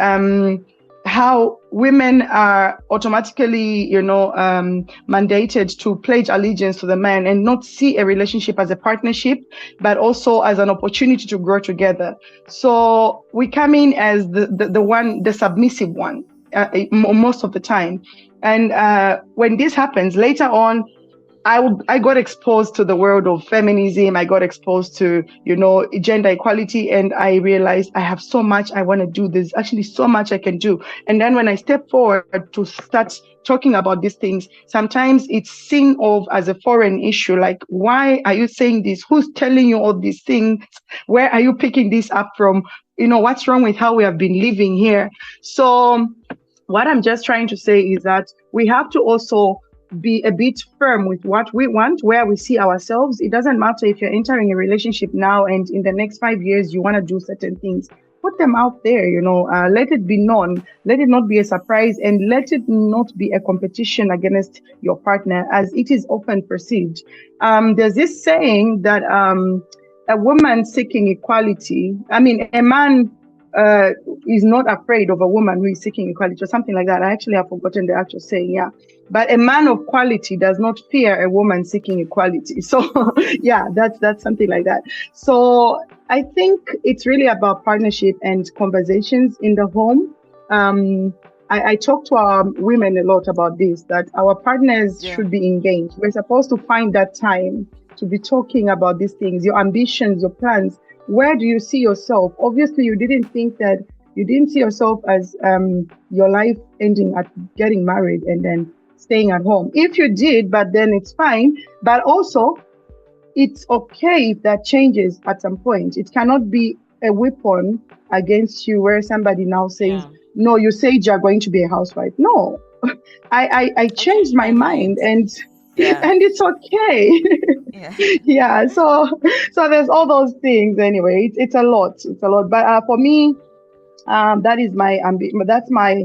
how women are automatically, mandated to pledge allegiance to the man and not see a relationship as a partnership, but also as an opportunity to grow together. So we come in as the submissive one most of the time. And when this happens later on, I got exposed to the world of feminism. I got exposed to, gender equality, and I realized I have so much I want to do. There's actually so much I can do. And then when I step forward to start talking about these things, sometimes it's seen of as a foreign issue. Like, why are you saying this? Who's telling you all these things? Where are you picking this up from? What's wrong with how we have been living here? So what I'm just trying to say is that we have to also be a bit firm with what we want, where we see ourselves. It doesn't matter if you're entering a relationship now and in the next 5 years you want to do certain things. Put them out there, let it be known, let it not be a surprise, and let it not be a competition against your partner as it is often perceived. There's this saying that a woman seeking equality, a man is not afraid of a woman who is seeking equality or something like that. I actually have forgotten the actual saying, yeah. But a man of quality does not fear a woman seeking equality. So yeah, that's something like that. So I think it's really about partnership and conversations in the home. I talk to our women a lot about this, that our partners should be engaged. We're supposed to find that time to be talking about these things, your ambitions, your plans. Where do you see yourself? Obviously, you didn't see yourself as your life ending at getting married and then staying at home. If you did, but then it's fine. But also, it's okay if that changes at some point. It cannot be a weapon against you where somebody now says, no, you said you're going to be a housewife. No, I changed my mind and it's okay. Yeah. So there's all those things anyway. It's a lot. But for me, that is that's my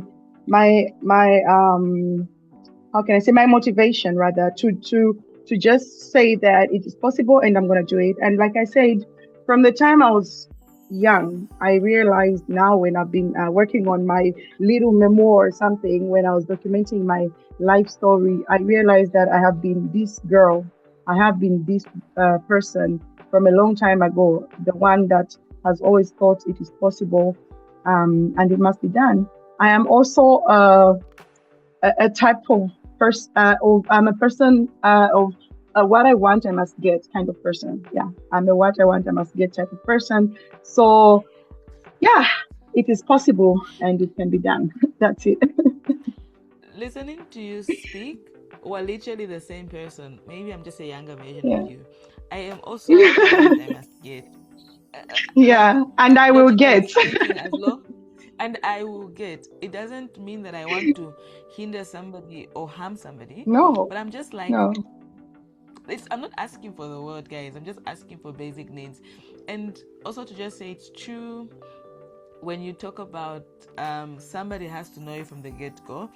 how can I say, my motivation rather to just say that it is possible and I'm going to do it. And like I said, from the time I was young, I realized now when I've been working on my little memoir or something, when I was documenting my life story, I realized that I have been this girl. I have been this person from a long time ago, the one that has always thought it is possible and it must be done. I am also a type of person, I'm a person of what I want, I must get kind of person. Yeah, I'm a what I want, I must get type of person. So, yeah, it is possible and it can be done. That's it. Listening to you speak, we're literally the same person. Maybe I'm just a younger version of you. I am also what I want, I must get. Yeah, and I will get. And I will get. It doesn't mean that I want to hinder somebody or harm somebody. No. But I'm just like, I'm not asking for the world, guys. I'm just asking for basic needs. And also to just say it's true when you talk about somebody has to know you from the get-go.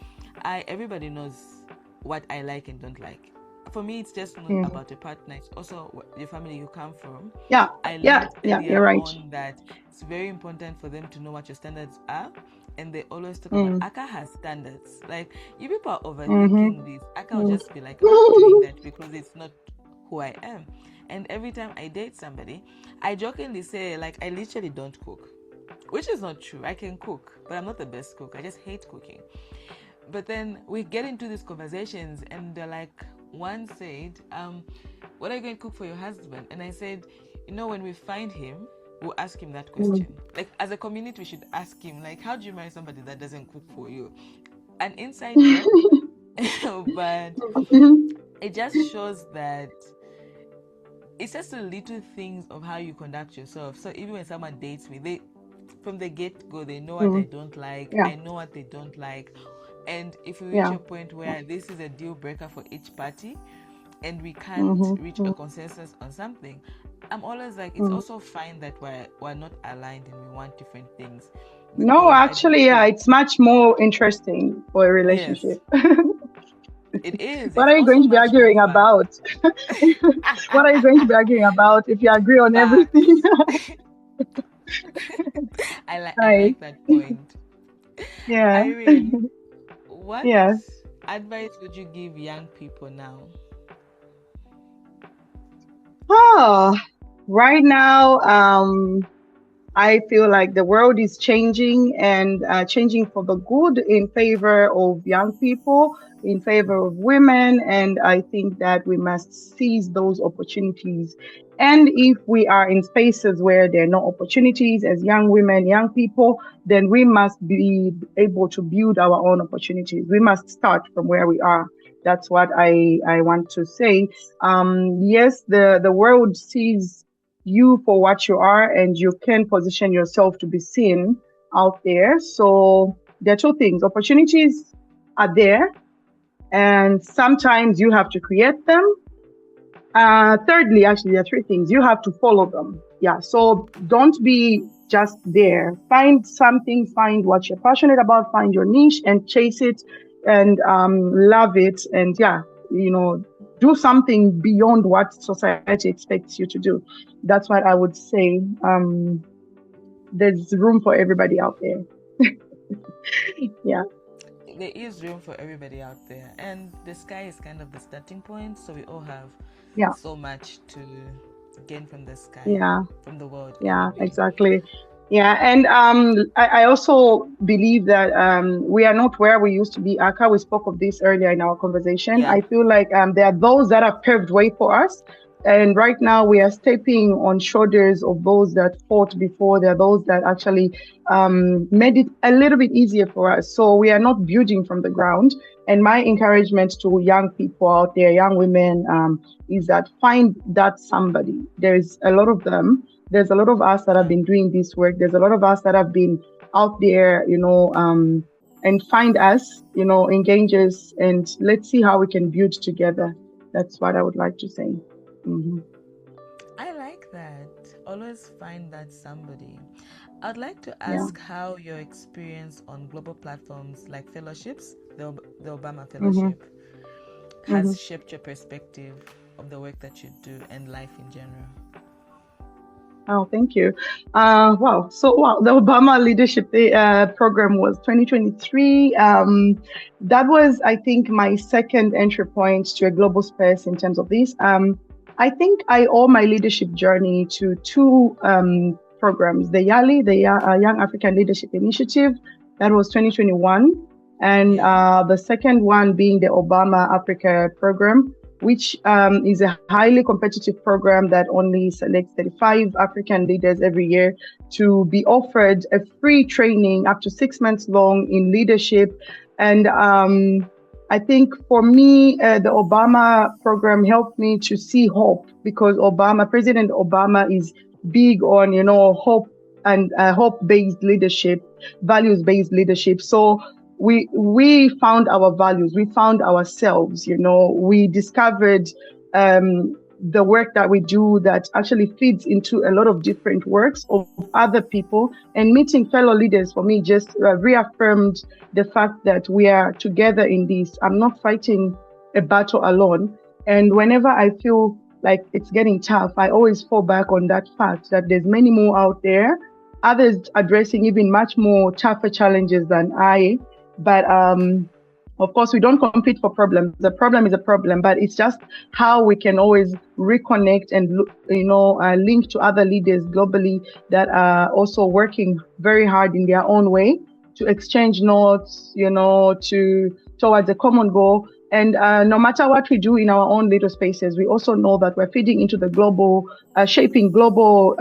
Everybody knows what I like and don't like. For me, it's just not about a partner. It's also the family you come from. I learned earlier on that it's very important for them to know what your standards are. And they always talk about Aka has standards. Like, you people are overthinking this. Aka will just be like, I'm not doing that because it's not who I am. And every time I date somebody, I jokingly say, like, I literally don't cook. Which is not true. I can cook, but I'm not the best cook. I just hate cooking. But then we get into these conversations and they're like, one said, what are you going to cook for your husband? And I said, when we find him, we'll ask him that question. Like, as a community, we should ask him, like, how do you marry somebody that doesn't cook for you? An inside joke, but it just shows that it's just the little things of how you conduct yourself. So even when someone dates me, they, from the get-go, they know what I don't like. Yeah. I know what they don't like. And if we reach Yeah. a point where this is a deal breaker for each party and we can't reach a consensus on something, I'm always like, it's also fine that we're not aligned and we want different things. No, actually, yeah, it's much more interesting for a relationship. Yes. It is. What are you going to be arguing about? What are you going to be arguing about if you agree on everything? I like that point. Yeah. Irene, what Yeah. advice would you give young people now? Oh, right now, I feel like the world is changing and changing for the good in favor of young people, in favor of women. And I think that we must seize those opportunities. And if we are in spaces where there are no opportunities as young women, young people, then we must be able to build our own opportunities. We must start from where we are. That's what I want to say. Yes, the world sees you for what you are, and you can position yourself to be seen out there. So there are two things. Opportunities are there, and sometimes you have to create them. Thirdly, actually, there are three things. You have to follow them. Yeah. So don't be just there. Find something, find what you're passionate about, find your niche and chase it and love it. And yeah, do something beyond what society expects you to do. That's what I would say. There's room for everybody out there. Yeah. There is room for everybody out there, and the sky is kind of the starting point, so we all have so much to gain from the sky, from the world. Yeah, anyway. exactly. Yeah, and I also believe that we are not where we used to be. Aka, we spoke of this earlier in our conversation. I feel like there are those that have paved way for us. And right now we are stepping on shoulders of those that fought before. There are those that actually made it a little bit easier for us. So we are not building from the ground. And my encouragement to young people out there, young women, is that find that somebody. There's a lot of them. There's a lot of us that have been doing this work. There's a lot of us that have been out there, and find us, engage us, and let's see how we can build together. That's what I would like to say. Mm-hmm. I like that. Always find that somebody. I'd like to ask how your experience on global platforms like fellowships, the Obama Fellowship, has shaped your perspective of the work that you do and life in general. Oh, thank you. Wow. So, the Obama Leadership Program was 2023. That was, I think, my second entry point to a global space in terms of this. I think I owe my leadership journey to two programs, the YALI, the Young African Leadership Initiative, that was 2021, and the second one being the Obama Africa Program, which is a highly competitive program that only selects 35 African leaders every year to be offered a free training up to 6 months long in leadership. And I think for me, the Obama program helped me to see hope, because President Obama is big on, hope and hope-based leadership, values-based leadership. So we found our values, we found ourselves, we discovered the work that we do that actually feeds into a lot of different works of other people. And meeting fellow leaders for me just reaffirmed the fact that we are together in this. I'm not fighting a battle alone. And whenever I feel like it's getting tough, I always fall back on that fact that there's many more out there, others addressing even much more tougher challenges than I. But of course, we don't compete for problems. The problem is a problem, but it's just how we can always reconnect and link to other leaders globally that are also working very hard in their own way to exchange notes, towards a common goal. And no matter what we do in our own little spaces, we also know that we're feeding into the global, shaping global,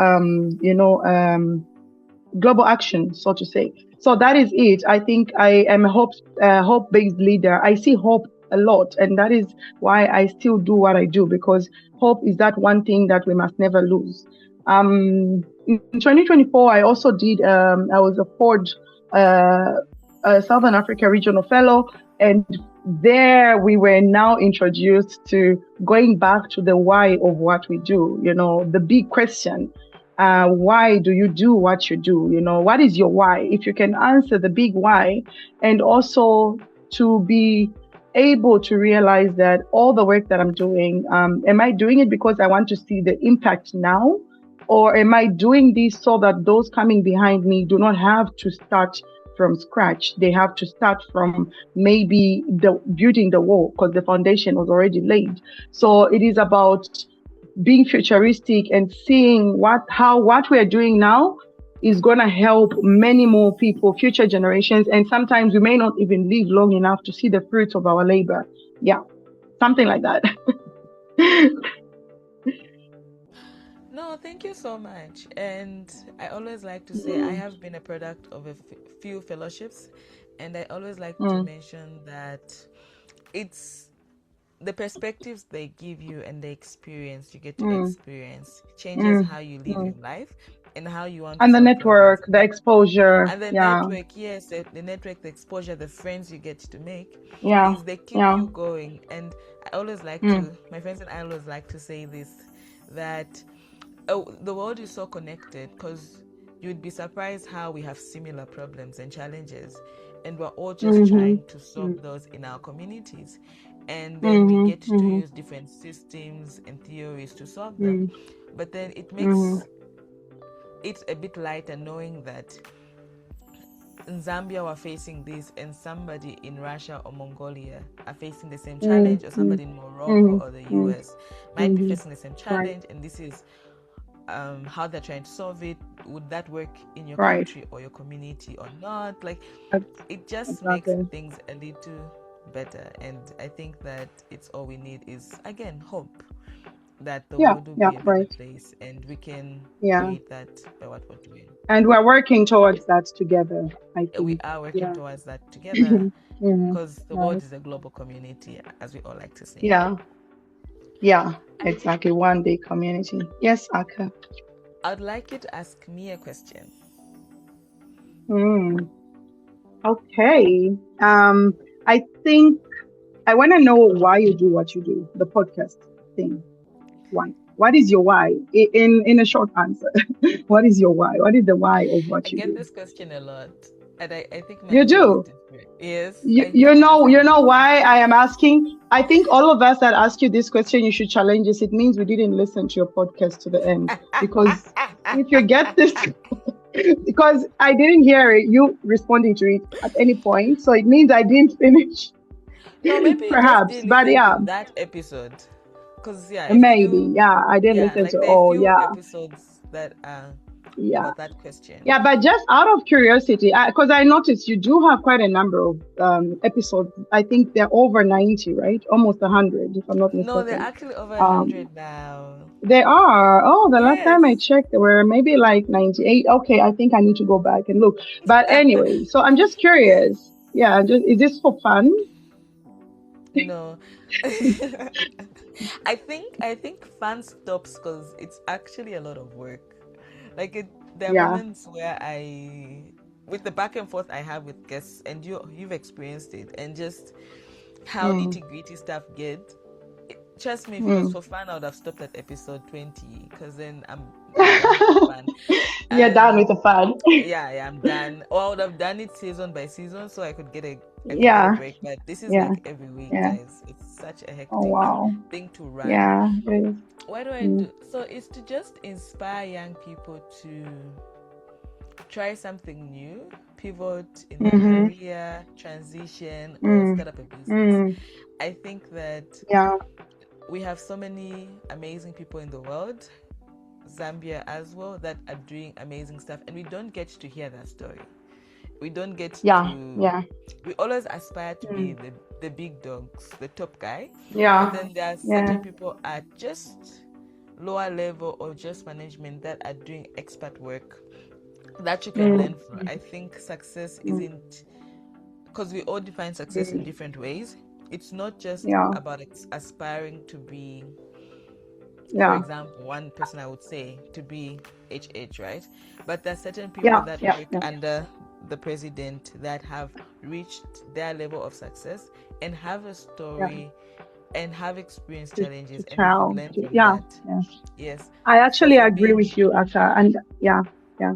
global action, so to say. So that is it. I think I am a hope-based leader. I see hope a lot, and that is why I still do what I do, because hope is that one thing that we must never lose. In 2024, I also did. I was a Ford Southern Africa Regional Fellow, and there we were now introduced to going back to the why of what we do. You know, the big question: why do you do what you do? You know, what is your why? If you can answer the big why, and also to be able to realize that all the work that I'm doing, am I doing it because I want to see the impact now? Or am I doing this so that those coming behind me do not have to start from scratch? They have to start from maybe the building the wall because the foundation was already laid. So it is about being futuristic and seeing what we are doing now is going to help many more people, future generations. And sometimes we may not even live long enough to see the fruits of our labor. Yeah, something like that. No, thank you so much. And I always like to say I have been a product of a few fellowships, and I always like to mention that it's the perspectives they give you and the experience you get to experience changes how you live your life and how you want to And the solve problems. network, the exposure. And the Yeah. network, yes, the network, the exposure, the friends you get to make Yeah. is they keep Yeah. you going. And I always like to, my friends and I always like to say this, that the world is so connected, because you'd be surprised how we have similar problems and challenges, and we're all just trying to solve those in our communities. And then we get to use different systems and theories to solve them. But then it makes it a bit lighter knowing that in Zambia we're facing this, and somebody in Russia or Mongolia are facing the same challenge, or somebody in Morocco or the US might be facing the same challenge, and this is how they're trying to solve it. Would that work in your country or your community or not? Like, it just makes things a little better. And I think that it's all we need is, again, hope that the world will be a better place, and we can create that by what we're doing. And we're working towards that together, I think. We are working towards that together, because the world is a global community, as we all like to say. Yeah, exactly. One big community. Yes, Aka. I'd like you to ask me a question. Okay. I think I want to know why you do what you do, the podcast thing. Why? What is your why? In a short answer, what is your why? What is the why of what you do? I get this question a lot, and I think my You answer do. is different. Yes, You know why I am asking? I think all of us that ask you this question, you should challenge this. It means we didn't listen to your podcast to the end. Because if you get this, because I didn't hear you responding to it at any point, so it means I didn't finish. No, maybe Perhaps, just didn't but listen yeah, to that episode. Because maybe, yeah, I didn't listen like to there are all, few yeah. episodes that are Yeah. about that question. Yeah, but just out of curiosity, because I noticed you do have quite a number of episodes. I think they're over 90, right? Almost 100, if I'm not mistaken. No, they're actually over 100 now. They are. Oh, the last time I checked, they were maybe like 98. Okay, I think I need to go back and look. But anyway, so I'm just curious. Yeah, is this for fun? No. I think fun stops because it's actually a lot of work. Like there are moments where with the back and forth I have with guests, and you've experienced it, and just how nitty-gritty stuff get. Trust me, if it was for fun, I would have stopped at episode 20, because then I'm done with the fun. You're done with the fun. Yeah, I'm done. Or I would have done it season by season so I could get a break. But this is like every week, guys. It's such a hectic thing to run. Yeah. Why do I do? So it's to just inspire young people to try something new, pivot in their career, transition, or start up a business. I think that we have so many amazing people in the world, Zambia as well, that are doing amazing stuff, and we don't get to hear that story. We don't get Yeah, to. yeah, We always aspire to be the big dogs, the top guy, but yeah, then there are yeah. certain people at just lower level or just management that are doing expert work that you can learn from. I think success isn't, because we all define success in different ways. It's not just Yeah, about aspiring to be, for yeah, example, one person I would say to be HH, right? But there are certain people yeah, that yeah, work yeah. under the president that have reached their level of success and have a Yeah. story and have experienced To challenges, and we could tell. learn from Yeah, that. yeah. Yes. I So actually for agree me, with you, Aka. And yeah, yeah.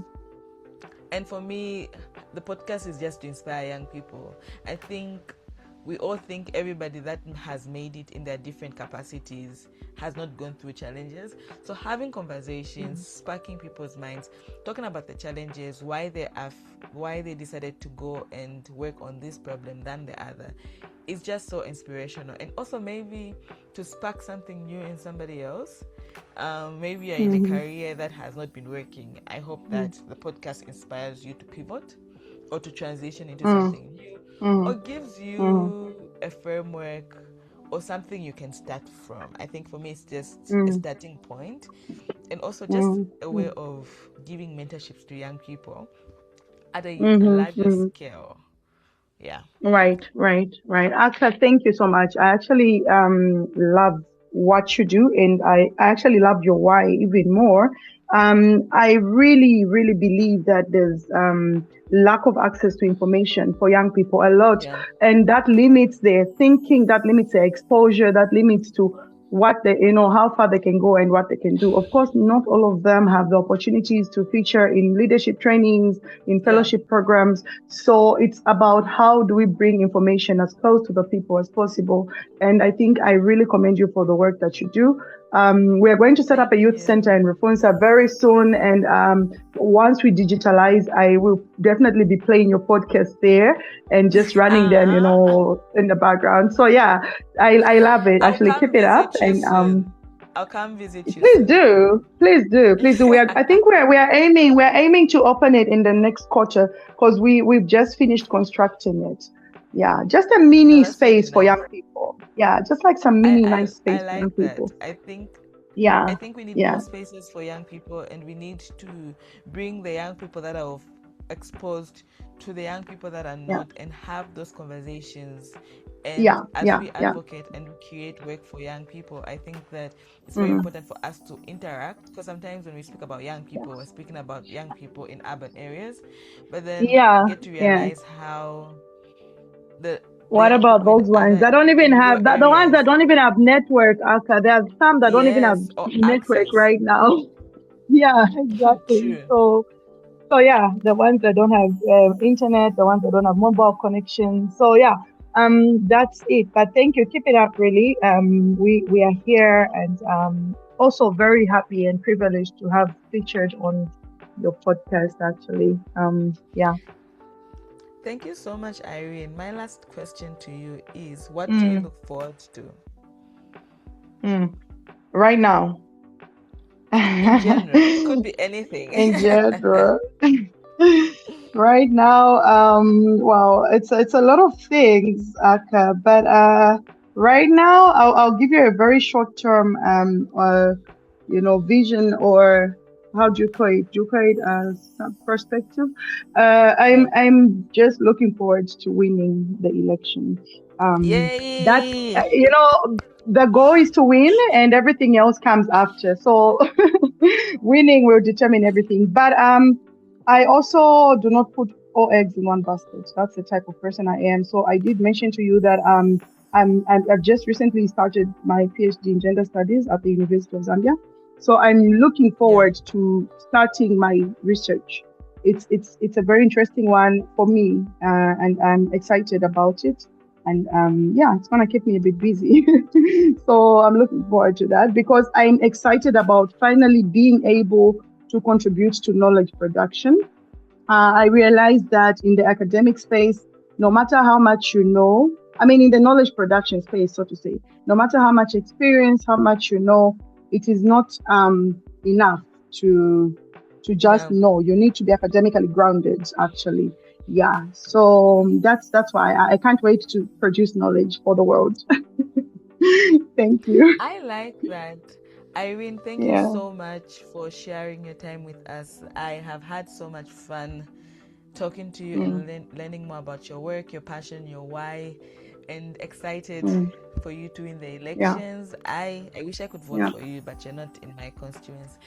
And for me, the podcast is just to inspire young people. I think we all think everybody that has made it in their different capacities has not gone through challenges. So having conversations, sparking people's minds, talking about the challenges, why they decided to go and work on this problem than the other, is just so inspirational. And also maybe to spark something new in somebody else. Maybe you're in a Mm-hmm. career that has not been working. I hope that the podcast inspires you to pivot or to transition into Mm-hmm. something new, or Mm-hmm. gives Mm-hmm. you a framework or something you can start from. I think for me, it's just a Mm-hmm. starting point, and also just a Mm-hmm. way of giving mentorships to young people at a Mm-hmm. larger Mm-hmm. scale. Yeah. Right, right, right. Aksa, thank you so much. I actually love what you do, and I actually love your why even more. I really, really believe that there's lack of access to information for young people a lot, Yeah. and that limits their thinking, that limits their exposure, that limits to what they, how far they can go and what they can do. Of course, not all of them have the opportunities to feature in leadership trainings, in Yeah. fellowship programs. So it's about how do we bring information as close to the people as possible. And I think I really commend you for the work that you do. We're going to set up Thank a youth you. center in Refunza very soon. And once we digitalize, I will definitely be playing your podcast there and just running them, in the background. So yeah, I love it. I'll Actually, keep come it up. visit you And soon. I'll come visit you please soon. do, please do, please do. I think we're aiming to open it in the next quarter because we've just finished constructing it. Yeah, just a No, mini that's really space for nice. young people. Yeah, just like some I, mini I nice I space for young like that. people. I Yeah, think we need yeah, more spaces for young people, and we need to bring the young people that are exposed to the young people that are yeah, not, and have those conversations. And yeah, as yeah, we yeah. advocate and we create work for young people, I think that it's very Mm, important for us to interact, because sometimes when we speak about young people, we're yes. speaking about young people in urban areas, but then Yeah, get to yeah. realize how the What young about people in those ones other that don't even in rural have that? The ones that areas, don't even have network. Aka, there are some that don't even have yes, or network access. right now. Yeah, exactly. True. So yeah, the ones that don't have internet, the ones that don't have mobile connection. So yeah, that's it. But thank you. Keep it up, really. We are here and also very happy and privileged to have featured on your podcast. Actually, yeah. Thank you so much, Irene. My last question to you is, what do you Mm, look forward to? mm. Right now, In general, it could be anything. in general. Right now, well, it's a lot of things, Aka, but right now I'll give you a very short term vision, or how do you call it? Do you call it some perspective? I'm Yeah. I'm just looking forward to winning the election. That Yay! the goal is to win, and everything else comes after. So winning will determine everything. But I also do not put all eggs in one basket. That's the type of person I am. So I did mention to you that I've just recently started my PhD in gender studies at the University of Zambia. So I'm looking Yeah. forward to starting my research. It's a very interesting one for me, and I'm excited about it. And yeah, it's gonna keep me a bit busy. So I'm looking forward to that because I'm excited about finally being able to contribute to knowledge production. I realized that in the academic space, no matter how much you know, I mean, in the knowledge production space, so to say, no matter how much experience, how much you know, it is not enough to just Yeah. know. You need to be academically grounded, actually. Yeah, so that's why I can't wait to produce knowledge for the world. Thank you. I like that. Irene, thank you Yeah. so much for sharing your time with us. I have had so much fun talking to you Mm, and learning more about your work, your passion, your why, and excited mm, for you to win the yeah. elections. I wish I could vote Yeah. for you, but you're not in my constituency.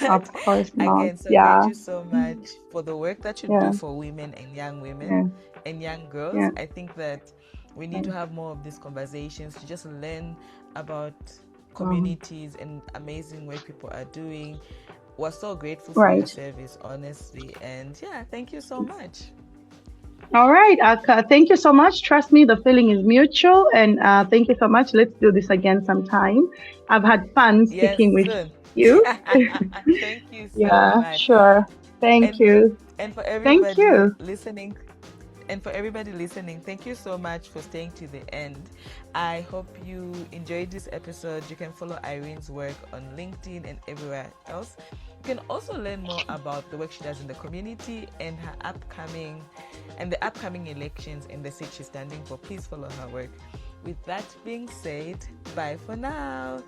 Of But course not. again, celebrate Yeah. you so much for the work that you do Yeah. for women Yeah. and young girls. Yeah. I think that we need to have more of these conversations to just learn about Um, communities and amazing work people are doing. We're so grateful for your right. service, honestly. And yeah, thank you so much. All right, Aka. Thank you so much. Trust me, the feeling is mutual. And thank you so much. Let's do this again sometime. I've had fun Yes, speaking with soon. you. Thank you so Yeah, much. sure. Thank And you. and for Thank everybody you. listening, thank you so much for staying to the end. I hope you enjoyed this episode. You can follow Irene's work on LinkedIn and everywhere else. You can also learn more about the work she does in the community and the upcoming elections and the seat she's standing for. Please follow her work. With that being said, bye for now.